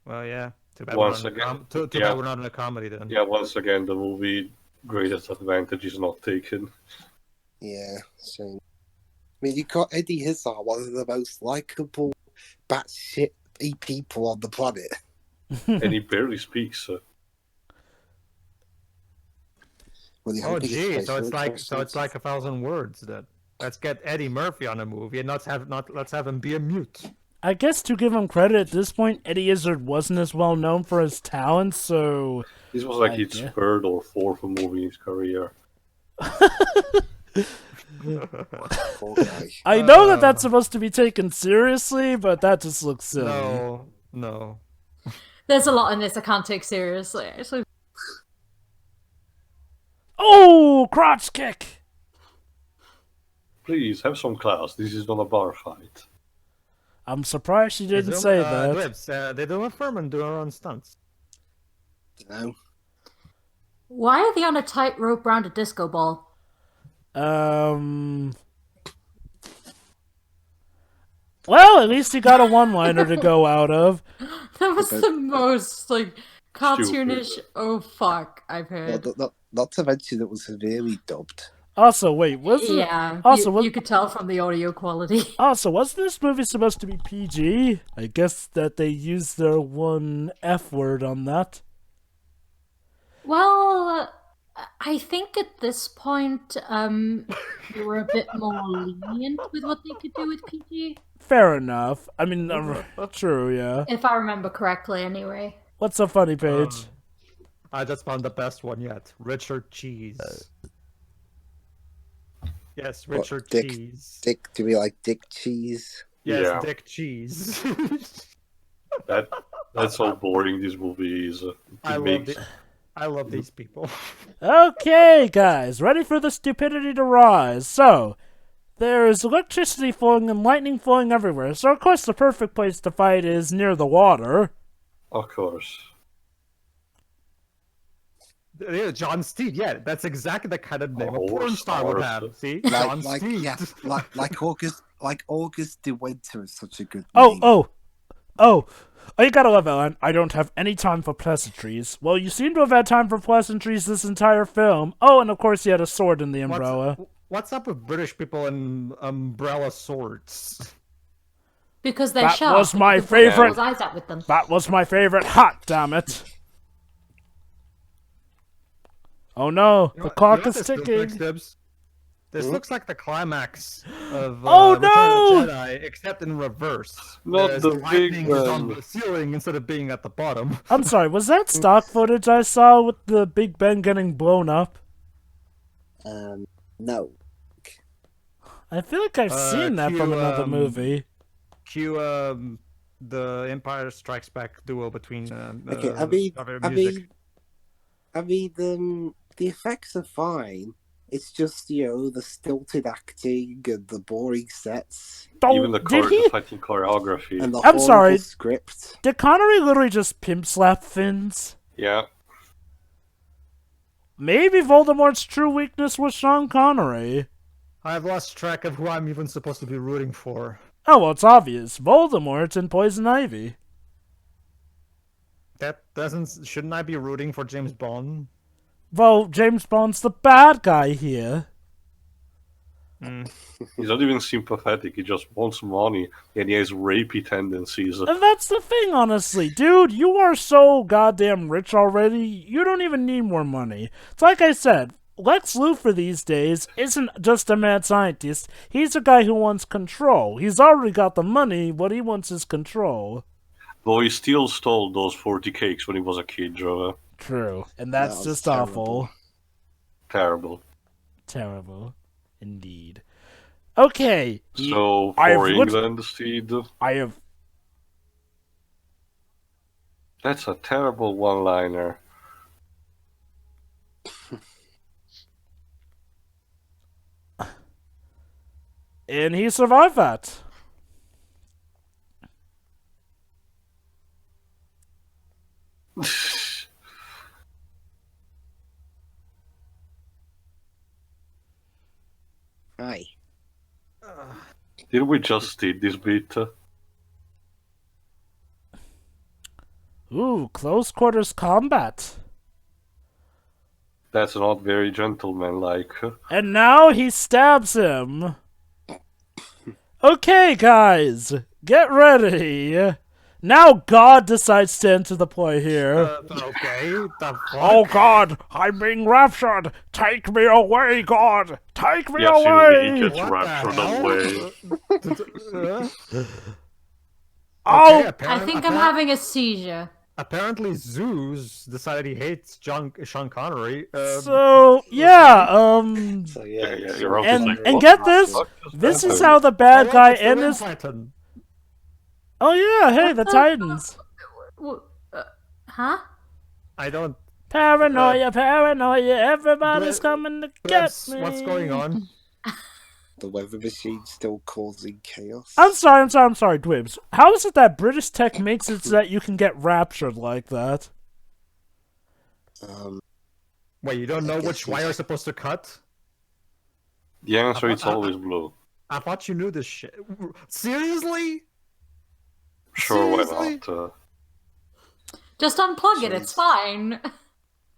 Well, yeah. Too bad Once we're not in a again, too yeah. bad we're not in a comedy then. Yeah, once again, the movie greatest advantage is not taken. Yeah, shame. I mean, you got Eddie Izzard, one of the most likable, batshit people on the planet. And he barely speaks. Well, the Oh, whole biggest gee. place So for it's like interesting- 1,000 words. Then let's get Eddie Murphy on a movie and let's have him be a mute. I guess to give him credit at this point, Eddie Izzard wasn't as well known for his talents, so This was like his Yeah. third or fourth movie in his career. Poor guy. I know that that's supposed to be taken seriously, but that just looks silly. No. There's a lot in this I can't take seriously. Actually, Oh, crotch kick! Please, have some class. This is not a bar fight. I'm surprised she didn't say that. Dibs, they don't let Furman do her own stunts. No. why are they on a tightrope round a disco ball? Well, at least he got a one-liner to go out of. That was the most like cartoonish. Stupid. Oh fuck! I've heard. Not to mention it was severely dubbed. Also, wait, Yeah, Also, you could tell from the audio quality. Also, wasn't this movie supposed to be PG? I guess that they used their one F word on that. Well, I think at this point, they were a bit more lenient with what they could do with PG. Fair enough. I mean, true, yeah. If I remember correctly, anyway. What's so funny, Paige? I just found the best one yet. Richard Cheese. Yes, What, Richard Dick- Cheese. Dick, do we like Dick Cheese? Yes, Yeah. Dick Cheese. That's how boring this movie is. I love these people. Okay, guys, ready for the stupidity to rise. So, there is electricity flowing and lightning flowing everywhere. So, of course, the perfect place to fight is near the water. Of course. Yeah, John Steed. Yeah, that's exactly the kind of name a Oh, porn star would stars. have. See, John Like Steed. yeah, like August de Winter is such a good Oh, name. oh, you gotta love Ellen. I don't have any time for pleasantries. Well, you seem to have had time for pleasantries this entire film. Oh, and of course he had a sword in the umbrella. What's up with British people and umbrella swords? Because they're That sharp. was my You can put favorite. people's eyes out with them. That was my favorite. Hot damn it. Oh no, the clock is This looks ticking. like, Stubbs? This looks like the climax of Oh, Return no! of the Jedi, except in reverse. Not Whereas the lightning big is on one. the ceiling instead of being at the bottom. I'm sorry, was that stock footage I saw with the Big Ben getting blown up? No. I feel like I've seen that from cue, another movie. Cue the Empire Strikes Back duo between Okay, the effects are fine. It's just, the stilted acting and the boring sets Even the Did he? fighting choreography. and the I'm horrible sorry. script. Did Connery literally just pimp slap Finns? Yeah. Maybe Voldemort's true weakness was Sean Connery. I've lost track of who I'm even supposed to be rooting for. Oh, well, it's obvious. Voldemort's in Poison Ivy. Shouldn't I be rooting for James Bond? Well, James Bond's the bad guy here. He's not even sympathetic, he just wants money and he has rapey tendencies. And that's the thing, honestly. Dude, you are so goddamn rich already, you don't even need more money. It's like I said, Lex Luthor these days isn't just a mad scientist. He's a guy who wants control. He's already got the money, what he wants is control. Though he still stole those 40 cakes when he was a kid, Joe. True. And that's That was just terrible. awful. Terrible. Terrible. Indeed. Okay. So, I for have looked- England, Steed, I have... that's a terrible one-liner. And he survived that. Hi. Did we just did this bit? Ooh, close quarters combat. That's not very gentlemanlike. And now he stabs him. Okay, guys, get ready. Now God decides to enter the play here. Okay, the fuck? Oh God, I'm being raptured. Take me away, God. Take me Yes, away. he gets What the raptured hell? away. Oh, Okay, I think I'm having a seizure. Apparently, Zeus decided he hates Sean Connery. so yeah, So Yeah, yeah, you're out and like, and what get the this. fuck just This is happened? how the bad Oh, guy it's the and Red his. Titan. Oh yeah, hey, the Titans. Huh? I don't. Paranoia, paranoia. Everybody's Ble- coming to get Bless, me. what's going on? the weather machine still causing chaos. I'm sorry, Dwibs. How is it that British tech makes it so that you can get raptured like that? Wait, you don't know guess which he's- wire is supposed to cut? The answer is always blue. I thought you knew this shit. Seriously? Sure, why Seriously? not? Just unplug it, it's fine.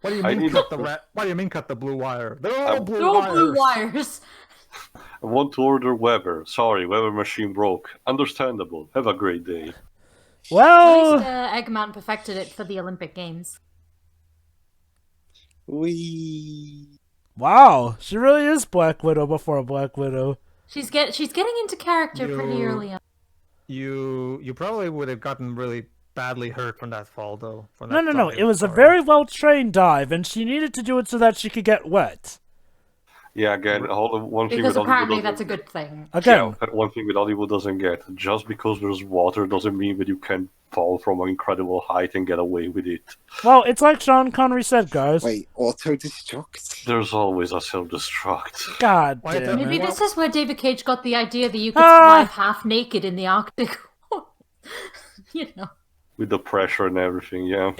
What do you I mean need cut to- the What do you mean cut the blue wire? They're all I'm- blue They're all wires. blue wires. I want to order weather. Sorry, weather machine broke. Understandable. Have a great day. At Well, least Eggman perfected it for the Olympic Games. wow, she really is Black Widow before Black Widow. She's getting into character pretty You- early on. You probably would have gotten really badly hurt from that fall, though. From No, that no, no. diving It was a story. very well trained dive, and she needed to do it so that she could get wet. Yeah, again, one thing Because with Hollywood apparently doesn't that's a good thing. Again, yeah, one thing that Hollywood doesn't get. Just because there's water doesn't mean that you can fall from an incredible height and get away with it. well, it's like Sean Connery said, guys. Wait, auto-destruct? There's always a self-destruct. God Why damn Maybe it. this is where David Cage got the idea that you could Ah! survive half naked in the Arctic. You know. With the pressure and everything, yeah.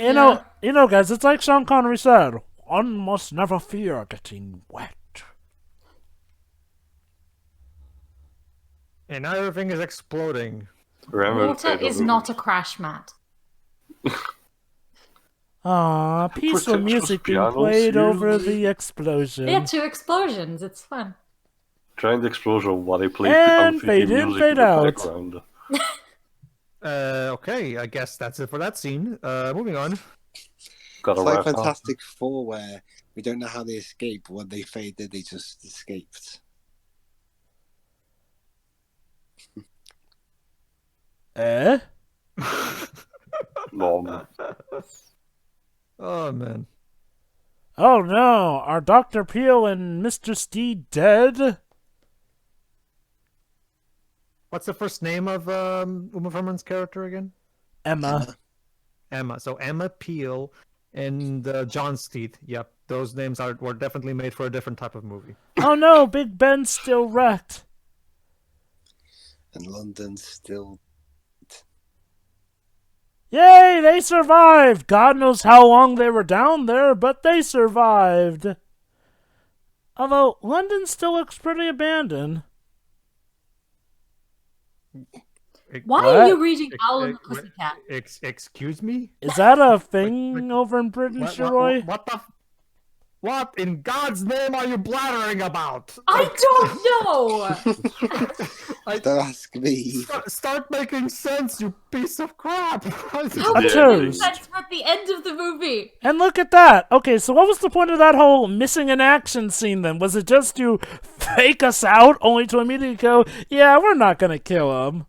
You know, guys, it's like Sean Connery said, one must never fear getting wet. And now everything is exploding. Remember Water is not a crash mat. Ah, peaceful Pretentious music being piano, played over seriously? the explosion. Yeah, 2 explosions. It's fun. Giant explosion while they play And unfitting fade in, music fade in the out. background. Okay, I guess that's it for that scene. Moving on. Gotta It's like wrap up. Fantastic Four, where we don't know how they escaped. When they faded, they just escaped. Eh? Long. Oh man. Oh no, are Dr. Peel and Mr. Steed dead? What's the first name of Uma Thurman's character again? Emma. Emma. So Emma Peel and John Steed. Yep, those names were definitely made for a different type of movie. Oh no, Big Ben's still wrecked. And London's still. Yay, they survived! God knows how long they were down there, but they survived. Although, London still looks pretty abandoned. Why What? are you reading Owl and the Pussycat? Excuse me? Is that a thing over in Britain, Shiroi? What in God's name are you blathering about? I don't know! Don't ask me. Start making sense, you piece of crap! How A can it toast. make sense at the end of the movie? And look at that! Okay, so what was the point of that whole missing in action scene then? Was it just to fake us out, only to immediately go, yeah, we're not gonna kill him?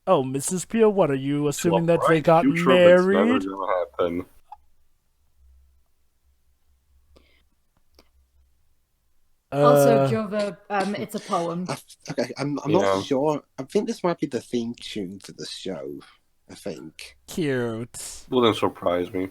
Oh, Mrs. Peel, what are you assuming that they got Future events never married? gonna happen. Also, Jova, it's a poem. Okay, I'm Yeah. not sure. I think this might be the theme tune for the show. I think. Cute. Wouldn't surprise me.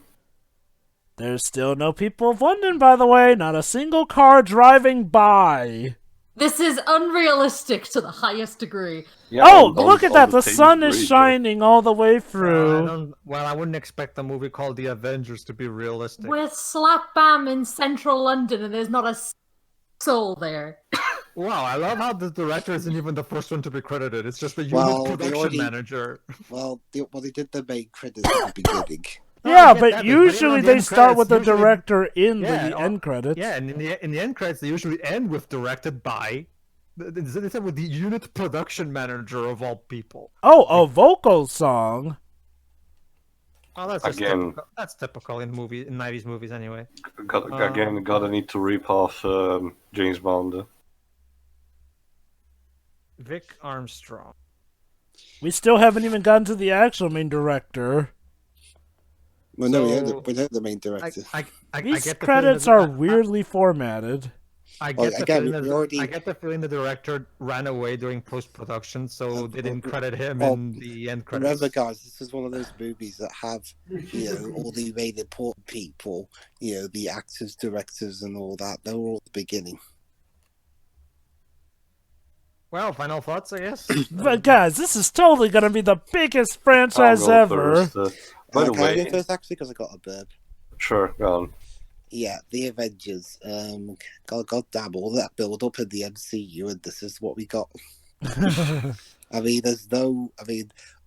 There's still no people of London, by the way. Not a single car driving by. This is unrealistic to the highest degree. Yeah, Oh, on- look at on that! The Thames sun is Bridge, shining all the way through. I wouldn't expect a movie called The Avengers to be realistic. We're slap bam in central London and there's not a soul there. Wow, I love how the director isn't even the first one to be credited. It's just the unit Well, they production already- manager. Well, they did the main credits at the beginning. No, Yeah, I get but that, usually the they end start with the credits, usually- director in Yeah, the or- end credits. Yeah, and in the end credits, they usually end with directed by. They said with the unit production manager of all people. Oh, a vocal song. Oh, that's just Again. typical. That's typical in 90s movies anyway. Gotta need to rip off James Bond. Vic Armstrong. We still haven't even gotten to the actual main director. Well, no, So- we know the main director. I These get the credits feeling are that- weirdly formatted. I Well, get the again, feeling we that already- I get the feeling the director ran away during post production, so they didn't credit him well, in the end credits. Remember, guys, this is one of those movies that have, all the main important people, the actors, directors, and all that. They're all at the beginning. Well, final thoughts, I guess. But guys, this is totally gonna be the biggest I'll franchise go ever. first. By the Can I way, go first, actually, because I got a burp. sure, go on. Yeah, the Avengers. God damn, all that build up in the MCU, and this is what we got. I mean,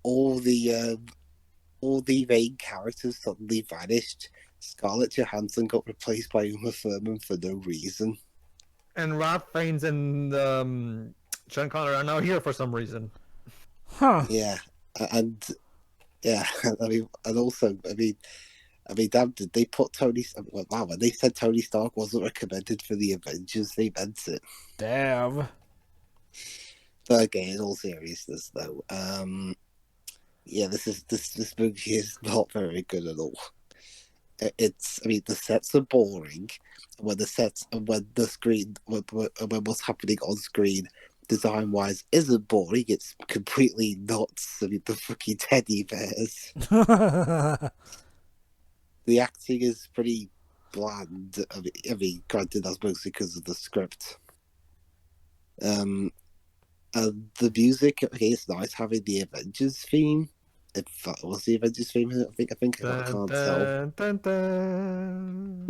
all the main characters suddenly vanished. Scarlett Johansson got replaced by Uma Thurman for no reason. And Ralph Fiennes and Sean Connery are now here for some reason. Huh. Yeah, and yeah, damn, did they put Tony? Wow, when they said Tony Stark wasn't recommended for the Avengers, they meant it. Damn. But again, in all seriousness, though, yeah, this movie is not very good at all. it's. I mean, the sets are boring. When the screen, when what's happening on screen, design wise, isn't boring. It's completely nuts. I mean, the fucking teddy bears. The acting is pretty bland. I mean, granted, that's mostly because of the script. And the music, okay, it's nice having the Avengers theme. If that was the Avengers theme, I think I can't tell. Dun, dun.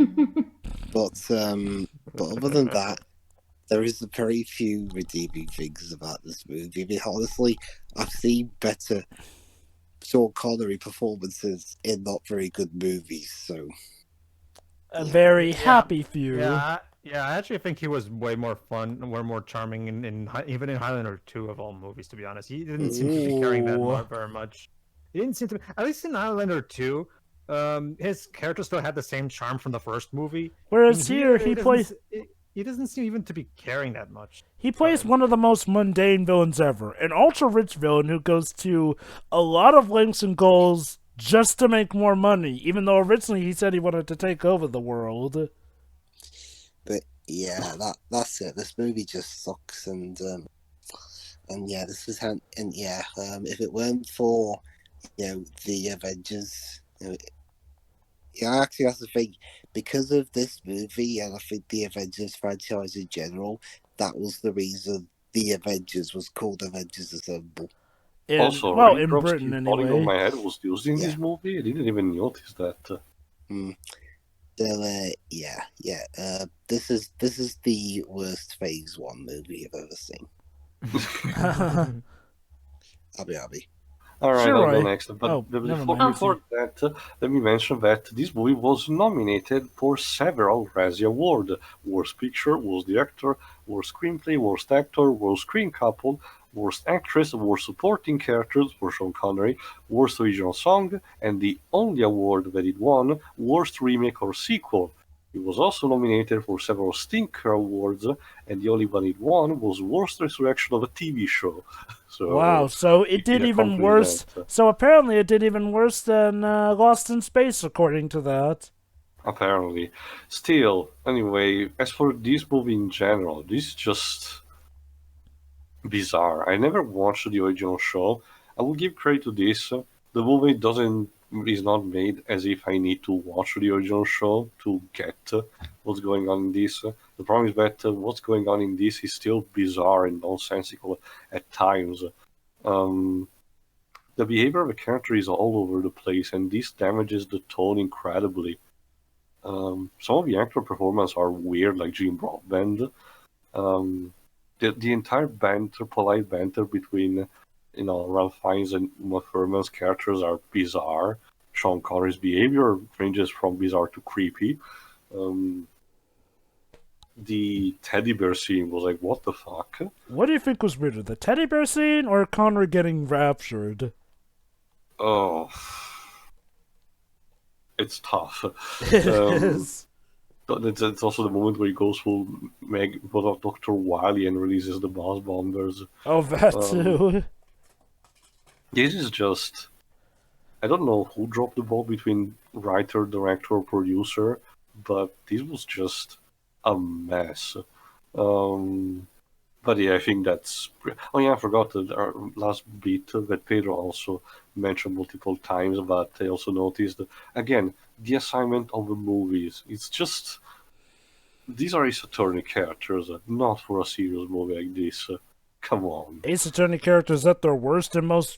But other than that, there is very few redeeming things about this movie. I mean, honestly, I've seen better Sean Connery performances in not very good movies. So A very happy few. Yeah, I actually think he was way more fun, way more charming even in Highlander 2 of all movies. To be honest, he didn't seem to be carrying that very much. He didn't seem to. At least in Highlander 2, his character still had the same charm from the first movie. Whereas here he plays. He doesn't seem even to be caring that much. He plays one of the most mundane villains ever, an ultra-rich villain who goes to a lot of lengths and goals just to make more money, even though originally he said he wanted to take over the world. But yeah, that's it. This movie just sucks, and yeah, this is if it weren't for the Avengers, actually that's the thing. Because of this movie, and I think the Avengers franchise in general, that was the reason the Avengers was called Avengers Assemble. Also, in Britain anyway. On my head was used in this movie. I didn't even notice that. So this is the worst Phase 1 movie I've ever seen. Abby. All right, Sure, I'll right. go next. But before that, let me mention that this movie was nominated for several Razzie Awards: Worst Picture, Worst Director, Worst Screenplay, Worst Actor, Worst Screen Couple, Worst Actress, Worst Supporting Characters for Sean Connery, Worst Original Song, and the only award that it won, Worst Remake or Sequel. It was also nominated for several Stinker Awards, and the only one it won was Worst Resurrection of a TV Show. So, wow, so it did even worse. So apparently it did even worse than Lost in Space, according to that. Apparently. Still, anyway, as for this movie in general, this is just bizarre. I never watched the original show. I will give credit to this. The movie is not made as if I need to watch the original show to get what's going on in this. The problem is that what's going on in this is still bizarre and nonsensical at times. The behavior of the character is all over the place, and this damages the tone incredibly. Some of the actor performances are weird, like Jim Broadbent. The entire polite banter between Ralph Fiennes and Uma Thurman's characters are bizarre. Sean Connery's behavior ranges from bizarre to creepy. The teddy bear scene was like, what the fuck? What do you think was weirder, the teddy bear scene or Connery getting raptured? Oh, it's tough. Yes. It's also the moment where he goes full Dr. Wily and releases the boss bombers. Oh, that too. This is just... I don't know who dropped the ball between writer, director, or producer, but this was just a mess. But yeah, I think that's... Oh yeah, I forgot our last bit that Pedro also mentioned multiple times, but I also noticed that, again, the assignment of the movies. It's just... These are Ace Attorney characters, not for a serious movie like this. Come on. Ace Attorney characters at their worst and most...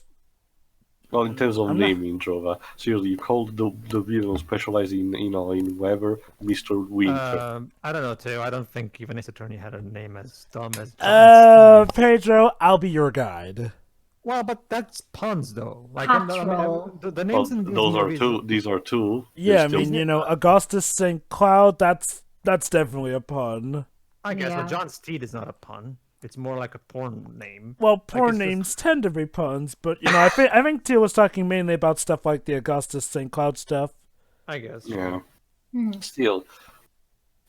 Well, in terms of naming, Jova, seriously, you called the villain specializing in weather Mr. Winter. I don't know, too. I don't think even Ace Attorney had a name as dumb as John Steve. Pedro, I'll be your guide. Well, but that's puns, though. Like, the Well, names in these those movies... are two. These are two. Yeah, I mean, Augustus St. Cloud, that's definitely a pun. I guess, Yeah. but John Steed is not a pun. It's more like a porn name. Well, porn names tend to be puns, but, I think Teal was talking mainly about stuff like the Augustus St. Cloud stuff. I guess. Yeah. Still,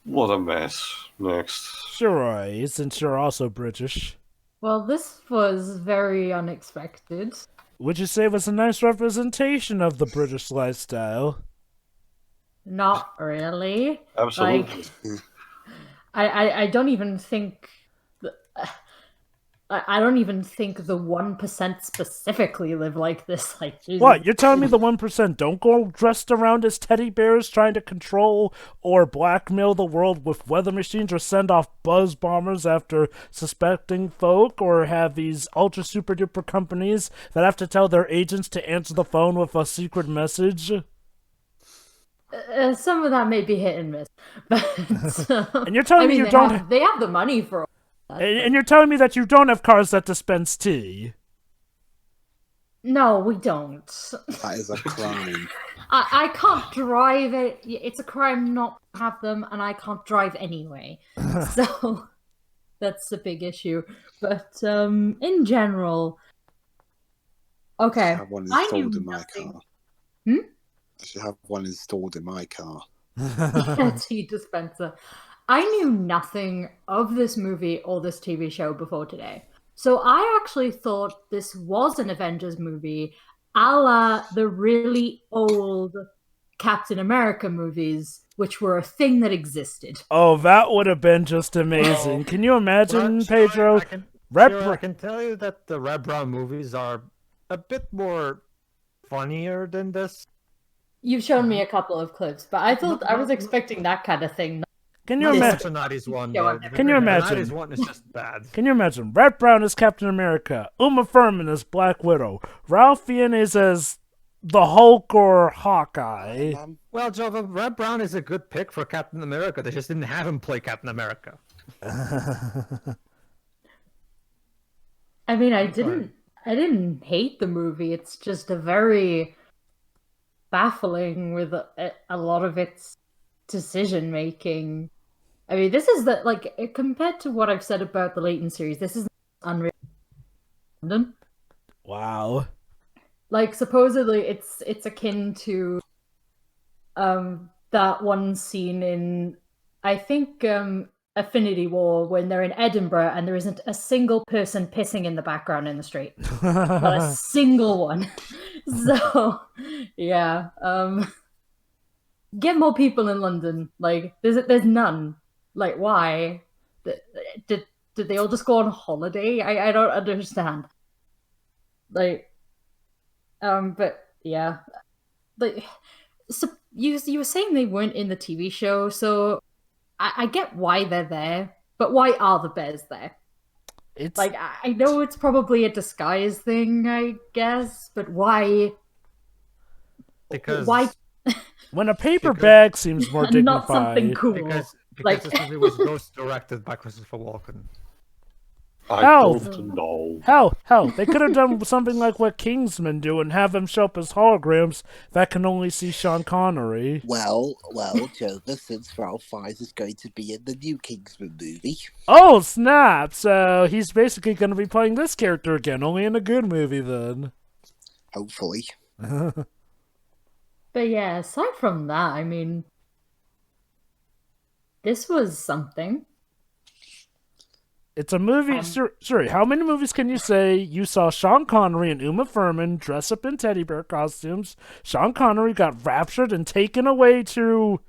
what a mess. Next. Sure, since you're also British. Well, this was very unexpected. Would you say it was a nice representation of the British lifestyle? not really. Absolutely. Like, I don't even think. I don't even think the 1% specifically live like this. Like, Jesus. What? You're telling me the 1% don't go dressed around as teddy bears trying to control or blackmail the world with weather machines or send off buzz bombers after suspecting folk or have these ultra super duper companies that have to tell their agents to answer the phone with a secret message? Some of that may be hit and miss. But, And you're telling me you don't... They have the money for all that. And you're telling me that you don't have cars that dispense tea? No, we don't. That is a crime. I can't drive it. It's a crime not to have them, and I can't drive anyway. So that's a big issue. But in general, okay. I should have one installed in my car. I should have one installed in my car. Tea dispenser. I knew nothing of this movie or this TV show before today. So I actually thought this was an Avengers movie a la the really old Captain America movies, which were a thing that existed. Oh, that would have been just amazing. Can you imagine, Pedro? I can tell you that the Red Brown movies are a bit more funnier than this. You've shown me a couple of clips, but I thought I was expecting that kind of thing. Can you imagine? Can you imagine? The 90s one is just bad. Can you imagine? Red Brown is Captain America. Uma Thurman is Black Widow. Ralph Fiennes as the Hulk or Hawkeye. Well, Joe, Red Brown is a good pick for Captain America. They just didn't have him play Captain America. I mean, I didn't hate the movie. It's just a very baffling with a lot of its decision making. I mean, this is compared to what I've said about the Leighton series, this is unreal. London. Wow. Like, supposedly it's akin to that one scene in, I think, Affinity War, when they're in Edinburgh and there isn't a single person pissing in the background in the street. Not a single one. So, yeah. Get more people in London. Like, there's none. Like, why? Did they all just go on holiday? I don't understand. Like, but yeah, like, so you were saying they weren't in the TV show, so I get why they're there, but why are the bears there? It's like, I know it's probably a disguise thing, I guess, but why? Because why? When a paper bag seems more dignified. Not something cool. Because this movie was ghost directed by Christopher Walken. I don't know. Hell, they could have done something like what Kingsman do and have them show up as holograms that can only see Sean Connery. Well, Joker, since Ralph Fiennes is going to be in the new Kingsman movie. Oh, snap! So he's basically going to be playing this character again, only in a good movie then. Hopefully. But yeah, aside from that, I mean, this was something. It's a movie. Sorry, how many movies can you say you saw Sean Connery and Uma Thurman dress up in teddy bear costumes? Sean Connery got raptured and taken away to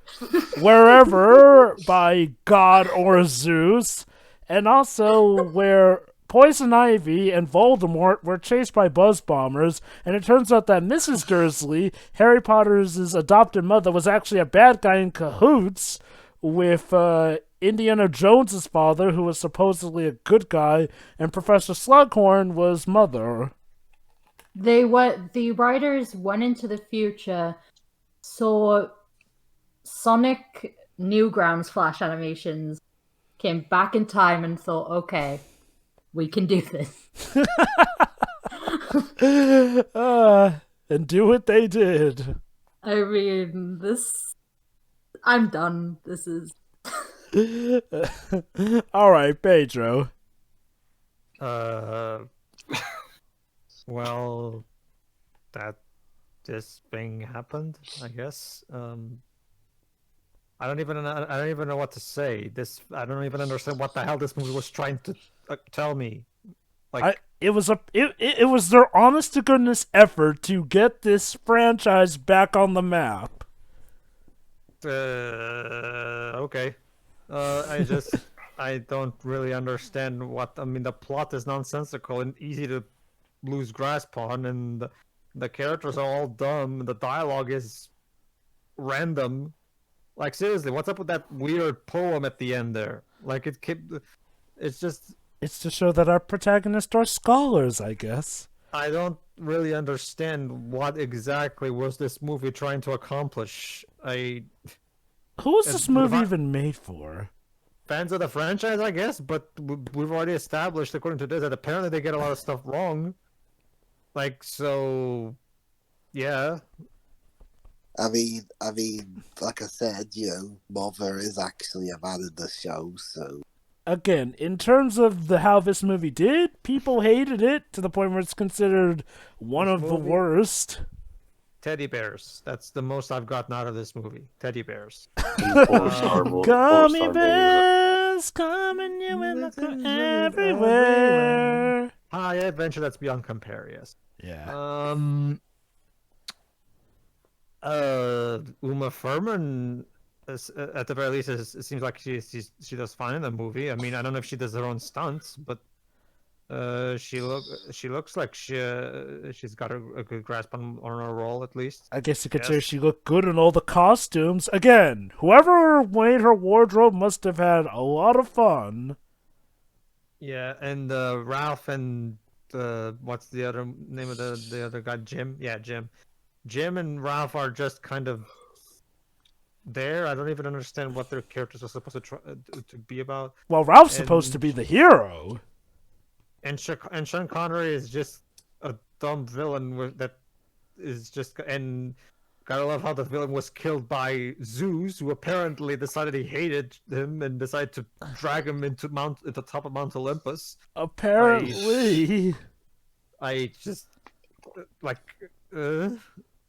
wherever by God or Zeus, and also where Poison Ivy and Voldemort were chased by buzz bombers, and it turns out that Mrs. Dursley, Harry Potter's adopted mother, was actually a bad guy in cahoots with Indiana Jones's father, who was supposedly a good guy, and Professor Slughorn was mother. The writers went into the future, saw Sonic Newgrounds Flash animations, came back in time and thought, okay, we can do this. And do what they did. I mean, I'm done. This is... All right, Pedro. Well, this thing happened, I guess. I don't even know what to say. I don't even understand what the hell this movie was trying to tell me. Like, it was their honest to goodness effort to get this franchise back on the map. Okay. I don't really understand I mean, the plot is nonsensical and easy to lose grasp on, and the characters are all dumb, and the dialogue is random. Like, seriously, what's up with that weird poem at the end there? Like, it's just... It's to show that our protagonists are scholars, I guess. I don't really understand what exactly was this movie trying to accomplish. Who was this movie even made for? Fans of the franchise, I guess, but we've already established, according to this, that apparently they get a lot of stuff wrong. Like, so... Yeah. I mean, like I said, Mother is actually a man in the show, so... Again, in terms of how this movie did, people hated it to the point where it's considered one of the worst. Teddy bears. That's the most I've gotten out of this movie. Teddy bears. Gummy bears coming you in everywhere. Hi, adventure that's beyond compare, yes. Yeah. Uma Thurman, at the very least, it seems like she does fine in the movie. I mean, I don't know if she does her own stunts, but she looks like she's got a good grasp on her role, at least. I guess you could say she looked good in all the costumes. Again, whoever made her wardrobe must have had a lot of fun. Yeah, and Ralph and what's the other name of the other guy? Jim? Yeah, Jim. Jim and Ralph are just kind of there. I don't even understand what their characters are supposed to be about. Well, Ralph's supposed to be the hero. And Sean Connery is just a dumb villain that is just... And gotta love how the villain was killed by Zeus, who apparently decided he hated him and decided to drag him at the top of Mount Olympus. Apparently. I just... Like,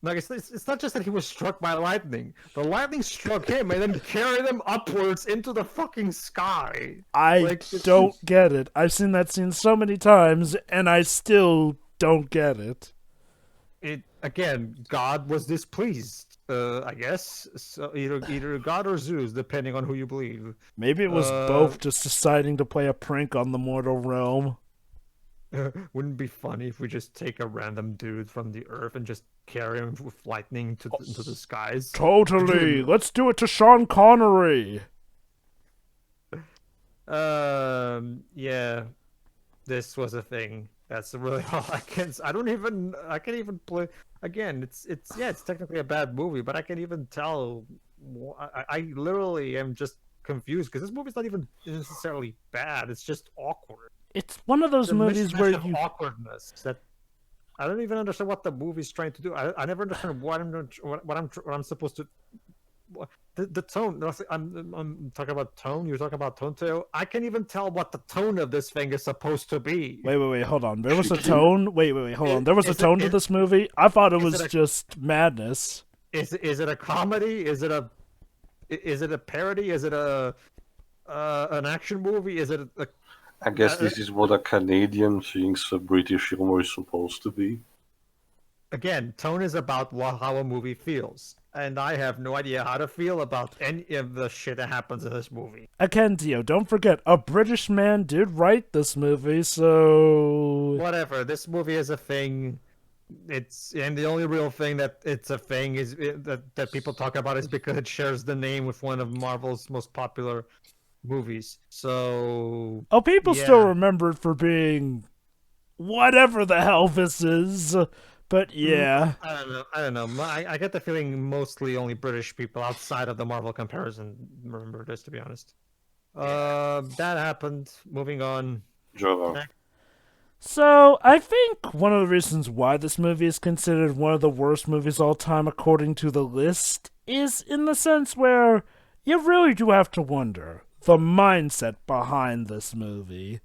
it's not just that he was struck by lightning. The lightning struck him and then carried him upwards into the fucking sky. I don't get it. I've seen that scene so many times, and I still don't get it. Again, God was displeased, I guess. So either God or Zeus, depending on who you believe. Maybe it was both just deciding to play a prank on the mortal realm. Wouldn't it be funny if we just take a random dude from the Earth and just carry him with lightning into the skies? Totally! Let's do it to Sean Connery! Yeah. This was a thing. That's really all I can... I can't even play... Again, it's technically a bad movie, but I can't even tell... I literally am just confused, because this movie's not even necessarily bad, it's just awkward. It's one of those movies where you... awkwardness that I don't even understand what the movie's trying to do. I never understand what I'm supposed to... The tone. I'm talking about tone. You're talking about tone, Teo. I can't even tell what the tone of this thing is supposed to be. Wait, hold on. There was a tone? Wait, hold on. There was a tone to this movie? I thought it was just madness. Is it a comedy? Is it a parody? Is it an action movie? Is it a... I guess this is what a Canadian thinks a British humor is supposed to be. Again, tone is about how a movie feels. And I have no idea how to feel about any of the shit that happens in this movie. Again, Dio, don't forget, a British man did write this movie, so... Whatever, this movie is a thing. And the only real thing that it's a thing is that people talk about is because it shares the name with one of Marvel's most popular movies. So... Oh, people still remember it for being whatever the hell this is. But yeah. I don't know. I get the feeling mostly only British people outside of the Marvel comparison remember this, to be honest. That happened. Moving on. So, I think one of the reasons why this movie is considered one of the worst movies all time according to the list is in the sense where you really do have to wonder the mindset behind this movie.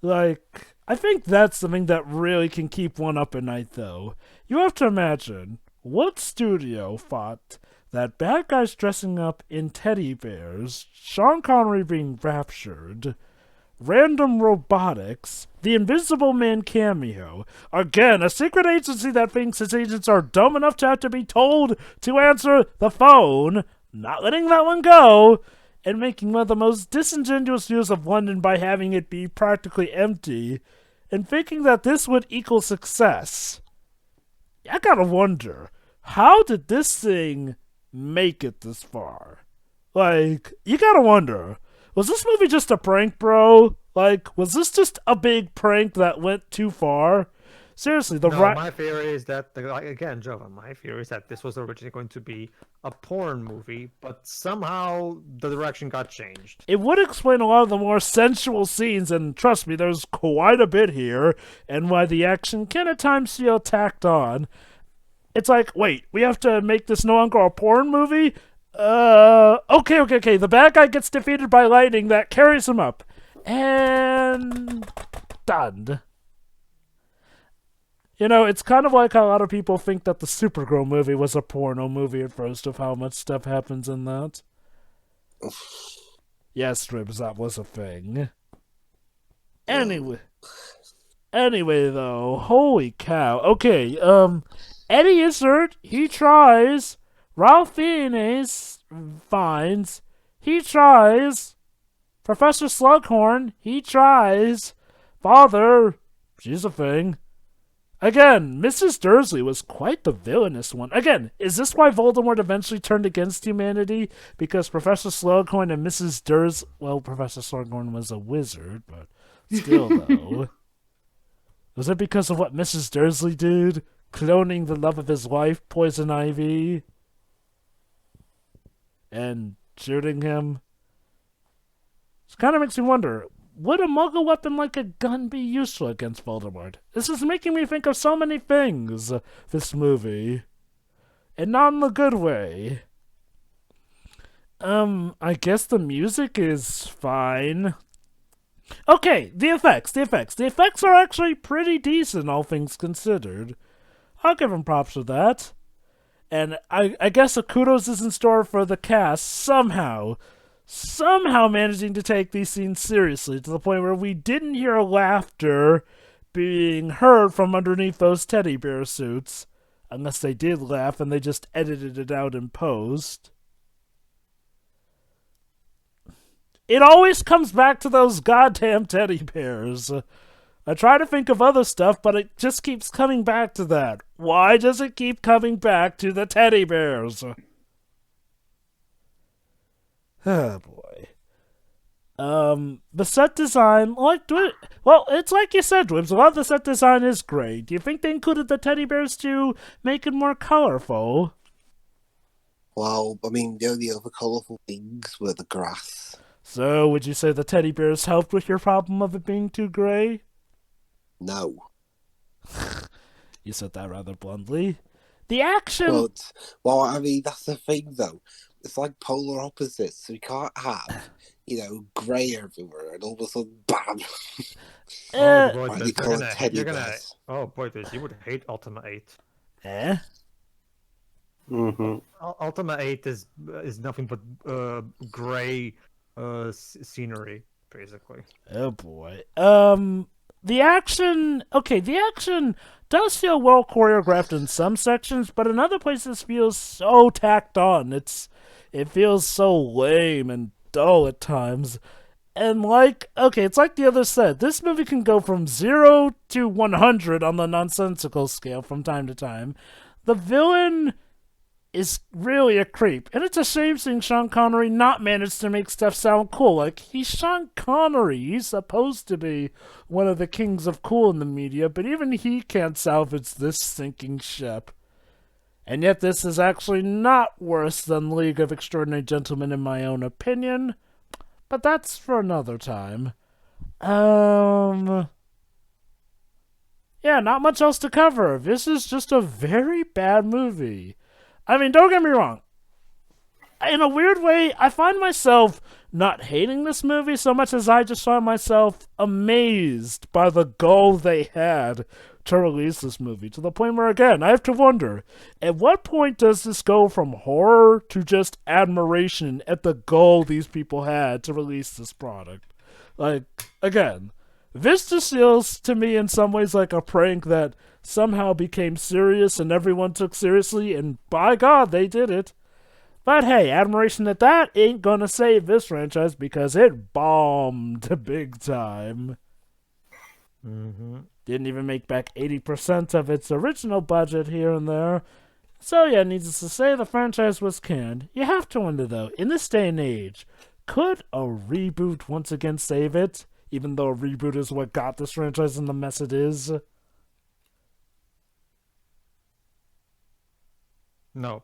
Like, I think that's something that really can keep one up at night, though. You have to imagine, what studio thought that bad guys dressing up in teddy bears, Sean Connery being raptured, random robotics, the Invisible Man cameo, again, a secret agency that thinks its agents are dumb enough to have to be told to answer the phone, not letting that one go, and making one of the most disingenuous views of London by having it be practically empty, and thinking that this would equal success. I gotta wonder, how did this thing make it this far? Like, you gotta wonder, was this movie just a prank, bro? Like, was this just a big prank that went too far? Seriously, my theory is that, again, Jova, my theory is that this was originally going to be a porn movie, but somehow the direction got changed. It would explain a lot of the more sensual scenes, and trust me, there's quite a bit here, and why the action can at times feel tacked on. It's like, wait, we have to make this no longer a porn movie? Okay. The bad guy gets defeated by lightning that carries him up. And done. You know, it's kind of like how a lot of people think that the Supergirl movie was a porno movie at first, of how much stuff happens in that. Yes, Ribs, that was a thing. Anyway, though, holy cow. Okay, Eddie Izzard, he tries. Ralph Fiennes finds. He tries. Professor Slughorn, he tries. Father, she's a thing. Again, Mrs. Dursley was quite the villainous one. Again, is this why Voldemort eventually turned against humanity? Because Professor Slughorn and Mrs. Dursley... Well, Professor Slughorn was a wizard, but still, though. Was it because of what Mrs. Dursley did? Cloning the love of his wife, Poison Ivy? And shooting him? It kind of makes me wonder, would a muggle weapon like a gun be useful against Voldemort? This is making me think of so many things, this movie. And not in the good way. I guess the music is fine. Okay, the effects. The effects are actually pretty decent, all things considered. I'll give them props for that. And I guess a kudos is in store for the cast somehow managing to take these scenes seriously to the point where we didn't hear laughter being heard from underneath those teddy bear suits. Unless they did laugh and they just edited it out in post. It always comes back to those goddamn teddy bears. I try to think of other stuff, but it just keeps coming back to that. Why does it keep coming back to the teddy bears? Oh, boy. The set design, it's like you said, Dwibs, a lot of the set design is great. Do you think they included the teddy bears to make it more colorful? Well, I mean, the only other colourful things were the grass. So, would you say the teddy bears helped with your problem of it being too grey? No. You said that rather bluntly. The action... Well, I mean, that's the thing, though. It's like polar opposites, so you can't have, grey everywhere, and all of a sudden, bam! Oh boy, you would hate Ultima 8. Eh? Mm-hmm. Ultima 8 is nothing but grey scenery, basically. Oh boy. The action does feel well choreographed in some sections, but in other places feels so tacked on. It feels so lame and dull at times. And it's like the other said, this movie can go from 0 to 100 on the nonsensical scale from time to time. The villain is really a creep, and it's a shame seeing Sean Connery not manage to make stuff sound cool. Like, he's Sean Connery, he's supposed to be one of the kings of cool in the media, but even he can't salvage this sinking ship. And yet this is actually not worse than League of Extraordinary Gentlemen in my own opinion, but that's for another time. Yeah, not much else to cover. This is just a very bad movie. I mean, don't get me wrong. In a weird way, I find myself not hating this movie so much as I just find myself amazed by the goal they had to release this movie. To the point where, again, I have to wonder, at what point does this go from horror to just admiration at the goal these people had to release this product? Like, again, this just feels to me in some ways like a prank that somehow became serious and everyone took seriously, and by God, they did it. But hey, admiration at that ain't gonna save this franchise because it bombed big time. Didn't even make back 80% of its original budget here and there. So yeah, needless to say, the franchise was canned. You have to wonder though, in this day and age, could a reboot once again save it? Even though a reboot is what got this franchise in the mess it is? No.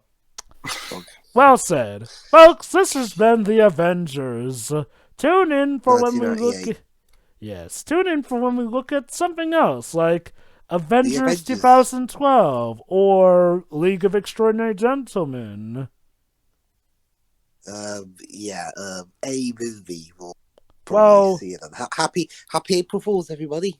Well said. Folks, this has been The Avengers. Tune in for when we look at... Yes, tune in for when we look at something else, like Avengers 2012 or League of Extraordinary Gentlemen. A movie. We'll probably see it. Happy April Fools, everybody.